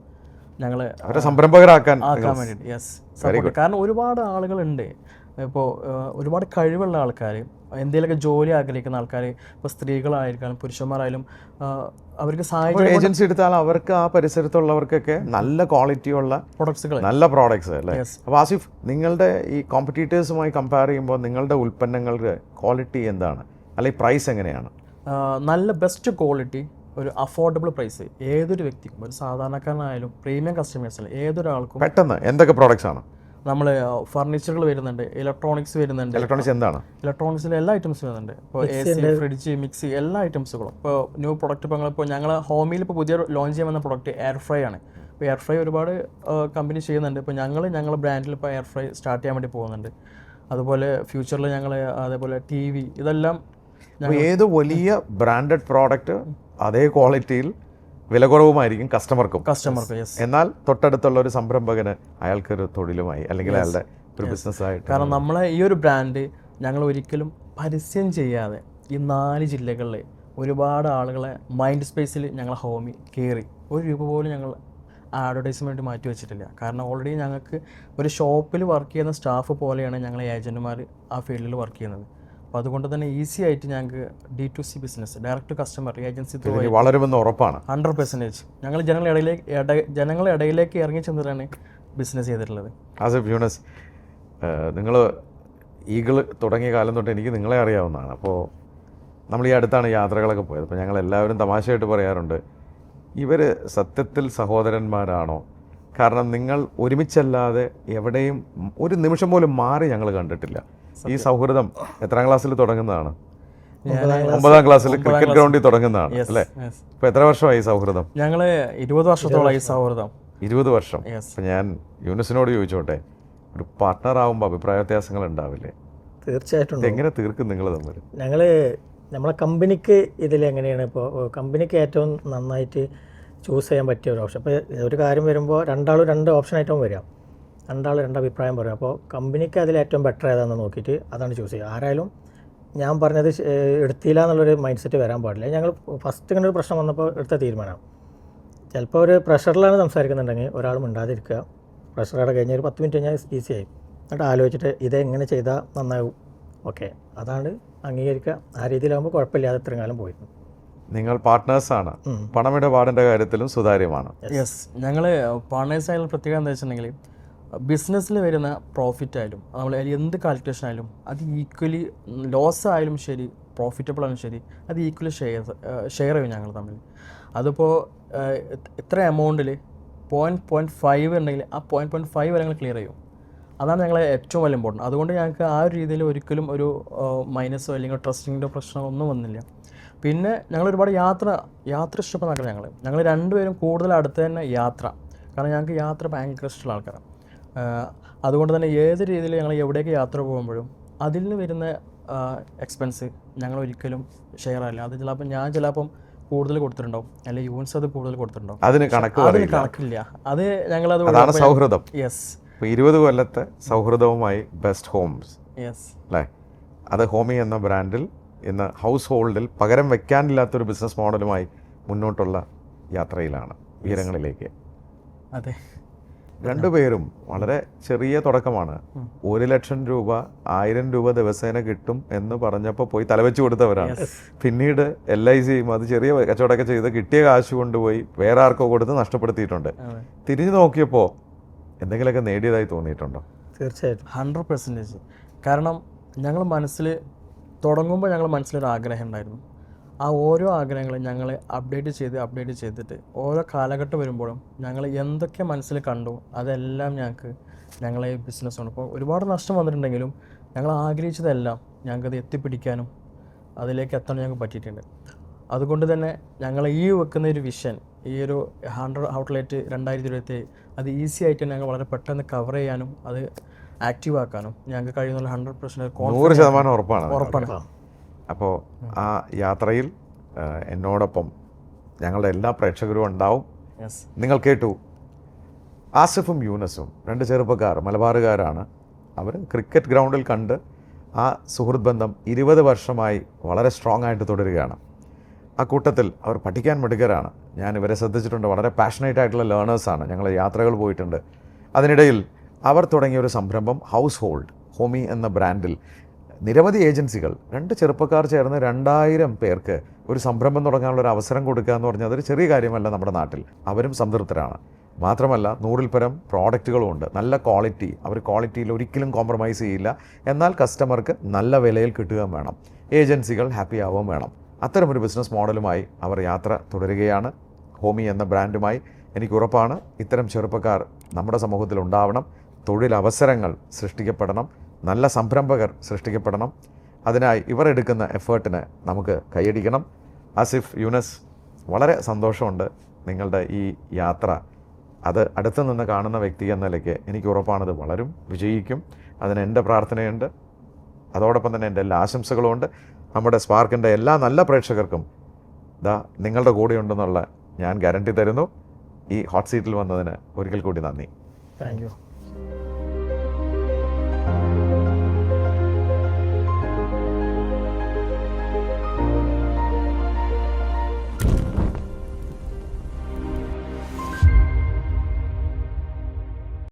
ഞങ്ങൾ അവരെ സംരംഭകരാക്കാൻ വേണ്ടിയിട്ട് സപ്പോർട്ട്. കാരണം ഒരുപാട് ആളുകളുണ്ട് ഇപ്പോൾ, ഒരുപാട് കഴിവുള്ള ആൾക്കാർ, എന്തെങ്കിലുമൊക്കെ ജോലി ആഗ്രഹിക്കുന്ന ആൾക്കാർ, ഇപ്പോൾ സ്ത്രീകളായിരിക്കാനും പുരുഷന്മാരായാലും അവർക്ക് സാഹചര്യം ഏജൻസി എടുത്താൽ അവർക്ക് ആ പരിസരത്തുള്ളവർക്കൊക്കെ നല്ല ക്വാളിറ്റിയുള്ള പ്രൊഡക്ട്സുകൾ, നല്ല പ്രോഡക്ട്സ് അല്ലേ? അപ്പോൾ ആസിഫ്, നിങ്ങളുടെ ഈ കോമ്പറ്റീറ്റേഴ്സുമായി കമ്പയർ ചെയ്യുമ്പോൾ നിങ്ങളുടെ ഉൽപ്പന്നങ്ങളുടെ ക്വാളിറ്റി എന്താണ്, അല്ലെങ്കിൽ പ്രൈസ് എങ്ങനെയാണ്? നല്ല ബെസ്റ്റ് ക്വാളിറ്റി, ഒരു അഫോർഡബിൾ പ്രൈസ് ഏതൊരു വ്യക്തിക്കും, ഒരു സാധാരണക്കാരനായാലും പ്രീമിയം കസ്റ്റമേഴ്സിന് ഏതൊരാൾക്കും. പെട്ടെന്ന് എന്തൊക്കെ പ്രോഡക്ട്സ് ആണ്? നമ്മൾ ഫർണിച്ചറുകൾ വരുന്നുണ്ട്, ഇലക്ട്രോണിക്സ് വരുന്നുണ്ട്. ഇലക്ട്രോണിക്സ് എന്താണ്? ഇലക്ട്രോണിക്സിൽ എല്ലാ ഐറ്റംസും വരുന്നുണ്ട്. ഇപ്പോൾ AC, ഫ്രിഡ്ജ്, മിക്സി, എല്ലാ ഐറ്റംസുകളും. ഇപ്പോൾ ന്യൂ പ്രൊഡക്റ്റ്, ഇപ്പോൾ ഞങ്ങൾ ഹോമിയിൽ ഇപ്പോൾ പുതിയ ലോഞ്ച് ചെയ്യാൻ വന്ന പ്രൊഡക്റ്റ് എയർ ഫ്രൈ ആണ്. ഇപ്പോൾ എയർ ഫ്രൈ ഒരുപാട് കമ്പനി ചെയ്യുന്നുണ്ട്. ഇപ്പോൾ ഞങ്ങളുടെ ബ്രാൻഡിൽ ഇപ്പോൾ എയർ ഫ്രൈ സ്റ്റാർട്ട് ചെയ്യാൻ വേണ്ടി പോകുന്നുണ്ട്. അതുപോലെ ഫ്യൂച്ചറിൽ ഞങ്ങൾ അതേപോലെ TV, ഇതെല്ലാം ഏത് വലിയ ബ്രാൻഡഡ് പ്രോഡക്റ്റ് അതേ ക്വാളിറ്റിയിൽ വില കുറവുമായിരിക്കും കസ്റ്റമർക്ക്. എന്നാൽ തൊട്ടടുത്തുള്ള ഒരു സംരംഭകന് അയാൾക്കൊരു തൊഴിലുമായി, അല്ലെങ്കിൽ അയാളുടെ ഒരു ബിസിനസ്സായിട്ട്. കാരണം നമ്മളെ ഈ ഒരു ബ്രാൻഡ് ഞങ്ങൾ ഒരിക്കലും പരസ്യം ചെയ്യാതെ ഈ 4 ജില്ലകളിൽ ഒരുപാട് ആളുകളെ മൈൻഡ് സ്പേസിൽ ഞങ്ങൾ ഹോമി കയറി 1 രൂപ പോലും ഞങ്ങൾ അഡ്വർടൈസ്മെൻറ്റ് മാറ്റി വെച്ചിട്ടില്ല. കാരണം ഓൾറെഡി ഞങ്ങൾക്ക് ഒരു ഷോപ്പിൽ വർക്ക് ചെയ്യുന്ന സ്റ്റാഫ് പോലെയാണ് ഞങ്ങളെ ഏജൻറ്റുമാർ ആ ഫീൽഡിൽ വർക്ക് ചെയ്യുന്നത്. അപ്പോൾ അതുകൊണ്ട് തന്നെ ഈസി ആയിട്ട് ഞങ്ങൾക്ക് D2C business, direct to customer agency through വളരുമെന്ന് ഉറപ്പാണ്. 100%. ഞങ്ങൾ ജനങ്ങളുടെ ഇടയിലേക്ക് ഇറങ്ങി ചെന്നിട്ടാണ് ബിസിനസ് ചെയ്തിട്ടുള്ളത്. ആസിഫ്, യൂനസ്, നിങ്ങൾ ഈഗിൾ തുടങ്ങിയ കാലം തൊട്ട് എനിക്ക് നിങ്ങളെ അറിയാവുന്നതാണ്. അപ്പോൾ നമ്മൾ ഈ അടുത്താണ് യാത്രകളൊക്കെ പോയത്. അപ്പോൾ ഞങ്ങൾ എല്ലാവരും തമാശയായിട്ട് പറയാറുണ്ട്, ഇവർ സത്യത്തിൽ സഹോദരന്മാരാണോ? കാരണം നിങ്ങൾ ഒരുമിച്ചല്ലാതെ എവിടെയും ഒരു നിമിഷം പോലും മാറി ഞങ്ങൾ കണ്ടിട്ടില്ല. ഈ സൗഹൃദം എത്രാം ക്ലാസ്സിൽ തുടങ്ങുന്നതാണ്? 9ാം ക്ലാസ്സിൽ ക്രിക്കറ്റ് ഗ്രൗണ്ടിൽ തുടങ്ങുന്നതാണ് അല്ലേ? ഇപ്പോൾ എത്ര വർഷമായി സൗഹൃദം? ഞങ്ങൾ 20 വർഷത്തോളമായി സൗഹൃദം. 20 വർഷം. അപ്പം ഞാൻ യൂനസിനോട് ചോദിച്ചോട്ടെ, ഒരു പാർട്ട്ണർ ആകുമ്പോൾ അഭിപ്രായ വ്യത്യാസങ്ങൾ ഉണ്ടാവില്ലേ? തീർച്ചയായിട്ടും. എങ്ങനെ തീർക്കും നിങ്ങൾ തമ്മിൽ? നമ്മളെ കമ്പനിക്ക് ഇതിലെങ്ങനെയാണ്, ഇപ്പോൾ കമ്പനിക്ക് ഏറ്റവും നന്നായിട്ട് ചൂസ് ചെയ്യാൻ പറ്റിയ ഒരു ഓപ്ഷൻ. ഇപ്പോൾ ഒരു കാര്യം വരുമ്പോൾ രണ്ടാളും 2 ഓപ്ഷനായിട്ടും വരാം, രണ്ടാളും 2 അഭിപ്രായം പറയും. അപ്പോൾ കമ്പനിക്ക് അതിൽ ഏറ്റവും ബെറ്റർ ഏതാണെന്ന് നോക്കിയിട്ട് അതാണ് ചൂസ് ചെയ്യുക. ആരായാലും ഞാൻ പറഞ്ഞത് എടുത്തില്ല എന്നുള്ളൊരു മൈൻഡ് സെറ്റ് വരാൻ പാടില്ല. ഞങ്ങൾ ഫസ്റ്റ് ഇങ്ങനെ ഒരു പ്രശ്നം വന്നപ്പോൾ എടുത്ത തീരുമാനം, ചിലപ്പോൾ ഒരു പ്രഷറിലാണ് സംസാരിക്കുന്നുണ്ടെങ്കിൽ ഒരാൾ മിണ്ടാതിരിക്കുക, പ്രഷറോടെ കഴിഞ്ഞ ഒരു 10 മിനിറ്റ് കഴിഞ്ഞാൽ ഈസിയായി, എന്നിട്ട് ആലോചിച്ചിട്ട് ഇതെങ്ങനെ ചെയ്താൽ നന്നാവും, ഓക്കെ അതാണ് അംഗീകരിക്കുക. ആ രീതിയിലാകുമ്പോൾ കുഴപ്പമില്ലാതെ ഇത്രയും കാലം പോയിരുന്നു. നിങ്ങൾ പാർട്ട്നേഴ്സാണ്, പണമിടപാടിൻ്റെ കാര്യത്തിലും സുതാര്യമാണ്. യെസ്, ഞങ്ങൾ പാർട്ട്നേഴ്സായാലും പ്രത്യേകം എന്താ വെച്ചിട്ടുണ്ടെങ്കിൽ ബിസിനസ്സിൽ വരുന്ന പ്രോഫിറ്റ് ആയാലും നമ്മൾ എന്ത് കാൽക്കുലേഷൻ ആയാലും അത് ഈക്വലി, ലോസ് ആയാലും ശരി പ്രോഫിറ്റബിൾ ആയാലും ശരി, അത് ഈക്വലി ഷെയർ ചെയ്യും ഞങ്ങൾ തമ്മിൽ. അതിപ്പോൾ ഇത്ര എമൗണ്ടിൽ 0.5 ഉണ്ടെങ്കിൽ ആ 0.5 വരെ ഞങ്ങൾ ക്ലിയർ ചെയ്യും. അതാണ് ഞങ്ങളെ ഏറ്റവും വലിയ ഇമ്പോർട്ടൻറ്റ്. അതുകൊണ്ട് ഞങ്ങൾക്ക് ആ ഒരു രീതിയിൽ ഒരിക്കലും ഒരു മൈനസോ അല്ലെങ്കിൽ ട്രസ്റ്റിങ്ങിൻ്റെ പ്രശ്നമോ ഒന്നും വന്നില്ല. പിന്നെ ഞങ്ങൾ ഒരുപാട് യാത്ര ഇഷ്ടപ്പെടുന്ന ഞങ്ങൾ രണ്ടുപേരും കൂടുതൽ അടുത്ത് തന്നെ യാത്ര, കാരണം ഞങ്ങൾക്ക് യാത്ര ഭയങ്കര ഇഷ്ടമുള്ള ആൾക്കാരാണ്. അതുകൊണ്ട് തന്നെ ഏത് രീതിയിൽ ഞങ്ങൾ എവിടേക്ക് യാത്ര പോകുമ്പോഴും അതിൽ നിന്ന് വരുന്ന എക്സ്പെൻസ് ഞങ്ങൾ ഒരിക്കലും ഷെയർ ആവില്ല. അത് ചിലപ്പം കൂടുതൽ കൊടുത്തിട്ടുണ്ടാവും, അല്ലെങ്കിൽ യൂൺസ് അത് കൂടുതൽ കൊടുത്തിട്ടുണ്ടാവും, അതിന് കണക്കില്ല. അത് ഞങ്ങളത് സൗഹൃദം. യെസ്, 20 കൊല്ലത്തെ സൗഹൃദവുമായി ബെസ്റ്റ് ഹോംസ്, യെസ് അല്ലേ? അത് ഹോമി എന്ന ബ്രാൻഡിൽ ഇന്ന് ഹൗസ് ഹോൾഡിൽ പകരം വെക്കാനില്ലാത്തൊരു ബിസിനസ് മോഡലുമായി മുന്നോട്ടുള്ള യാത്രയിലാണ്, ഉയരങ്ങളിലേക്ക്. അതെ, രണ്ടുപേരും വളരെ ചെറിയ തുടക്കമാണ്. 1 ലക്ഷം രൂപ 1000 രൂപ ദിവസേന കിട്ടും എന്ന് പറഞ്ഞപ്പോൾ പോയി തലവെച്ച് കൊടുത്തവരാണ്. പിന്നീട് LICയും അത് ചെറിയ കച്ചവടമൊക്കെ ചെയ്ത് കിട്ടിയ കാശ് കൊണ്ടുപോയി വേറെ ആർക്കോ കൊടുത്ത് നഷ്ടപ്പെടുത്തിയിട്ടുണ്ട്. തിരിഞ്ഞു നോക്കിയപ്പോൾ എന്തെങ്കിലുമൊക്കെ നേടിയതായി തോന്നിയിട്ടുണ്ടോ? തീർച്ചയായിട്ടും 100%. കാരണം ഞങ്ങൾ തുടങ്ങുമ്പോൾ ഞങ്ങൾ മനസ്സിലൊരു ആഗ്രഹം ഉണ്ടായിരുന്നു. ആ ഓരോ ആഗ്രഹങ്ങളും ഞങ്ങൾ അപ്ഡേറ്റ് ചെയ്തിട്ട് ഓരോ കാലഘട്ടം വരുമ്പോഴും ഞങ്ങൾ എന്തൊക്കെ മനസ്സിൽ കണ്ടു അതെല്ലാം ഞങ്ങളെ ബിസിനസ്സാണ്. ഇപ്പോൾ ഒരുപാട് നഷ്ടം വന്നിട്ടുണ്ടെങ്കിലും ഞങ്ങൾ ആഗ്രഹിച്ചതെല്ലാം ഞങ്ങൾക്കത് എത്തിപ്പിടിക്കാനും അതിലേക്ക് എത്താൻ ഞങ്ങൾക്ക് പറ്റിയിട്ടുണ്ട്. അതുകൊണ്ട് തന്നെ ഞങ്ങൾ ഈ വെക്കുന്ന ഒരു വിഷൻ, ഈ ഒരു 100 ഔട്ട്ലെറ്റ് 2027 അത് ഈസി ആയിട്ട് ഞങ്ങൾ വളരെ പെട്ടെന്ന് കവർ ചെയ്യാനും അത് ആക്റ്റീവ് ആക്കാനും ഞങ്ങൾക്ക് കഴിയുന്നുള്ള 100% ഉറപ്പാണ്. അപ്പോൾ ആ യാത്രയിൽ എന്നോടൊപ്പം ഞങ്ങളുടെ എല്ലാ പ്രേക്ഷകരും ഉണ്ടാവും. യെസ്. നിങ്ങൾ കേട്ടു. ആസിഫും യൂനസും 2 ചെറുപ്പക്കാർ, മലബാറുകാരാണ്. അവർ ക്രിക്കറ്റ് ഗ്രൗണ്ടിൽ കണ്ട് ആ സുഹൃത്ത് ബന്ധം 20 വർഷമായി വളരെ സ്ട്രോങ് ആയിട്ട് തുടരുകയാണ്. ആ കൂട്ടത്തിൽ അവർ പഠിക്കാൻ മിടുക്കരാണ്. ഞാൻ ഇവരെ ശ്രദ്ധിച്ചിട്ടുണ്ട്. വളരെ പാഷനേറ്റ് ആയിട്ടുള്ള ലേണേഴ്സാണ്. ഞങ്ങൾ യാത്രകൾ പോയിട്ടുണ്ട്. അതിനിടയിൽ അവർ തുടങ്ങിയ ഒരു സംരംഭം ഹൗസ് ഹോൾഡ് ഹോമി എന്ന ബ്രാൻഡിൽ നിരവധി ഏജൻസികൾ, 2 ചെറുപ്പക്കാർ ചേർന്ന് 2000 പേർക്ക് ഒരു സംരംഭം തുടങ്ങാനുള്ള ഒരു അവസരം കൊടുക്കുക എന്ന് പറഞ്ഞാൽ അതൊരു ചെറിയ കാര്യമല്ല നമ്മുടെ നാട്ടിൽ. അവരും സംതൃപ്തരാണ്. മാത്രമല്ല 100-ൽ പരം പ്രോഡക്റ്റുകളും ഉണ്ട്. നല്ല ക്വാളിറ്റി. അവർ ക്വാളിറ്റിയിൽ ഒരിക്കലും കോംപ്രമൈസ് ചെയ്യില്ല. എന്നാൽ കസ്റ്റമർക്ക് നല്ല വിലയിൽ കിട്ടുകയും വേണം. ഏജൻസികൾ ഹാപ്പി ആവുകയും വേണം. അത്തരമൊരു ബിസിനസ് മോഡലുമായി അവർ യാത്ര തുടരുകയാണ്. ഹോമി എന്ന ബ്രാൻഡുമായി. എനിക്ക് ഉറപ്പാണ് ഇത്തരം ചെറുപ്പക്കാർ നമ്മുടെ സമൂഹത്തിൽ ഉണ്ടാവണം. തൊഴിലവസരങ്ങൾ സൃഷ്ടിക്കപ്പെടണം. നല്ല സംരംഭകർ സൃഷ്ടിക്കപ്പെടണം. അതിനായി ഇവർ എടുക്കുന്ന എഫേർട്ടിന് നമുക്ക് കൈയടിക്കണം. ആസിഫ്, യൂനസ്, വളരെ സന്തോഷമുണ്ട് നിങ്ങളുടെ ഈ യാത്ര. അത് അടുത്ത് നിന്ന് കാണുന്ന വ്യക്തി എന്ന നിലയ്ക്ക് എനിക്ക് ഉറപ്പാണത് വളരും, വിജയിക്കും. അതിന് എൻ്റെ പ്രാർത്ഥനയുണ്ട്. അതോടൊപ്പം തന്നെ എൻ്റെ എല്ലാ ആശംസകളുമുണ്ട്. നമ്മുടെ സ്പാർക്കിൻ്റെ എല്ലാ നല്ല പ്രേക്ഷകർക്കും നിങ്ങളുടെ കൂടെയുണ്ടെന്നുള്ള ഞാൻ ഗ്യാരണ്ടി തരുന്നു. ഈ ഹോട്ട് സീറ്റിൽ വന്നതിന് ഒരിക്കൽ കൂടി നന്ദി. Thank you.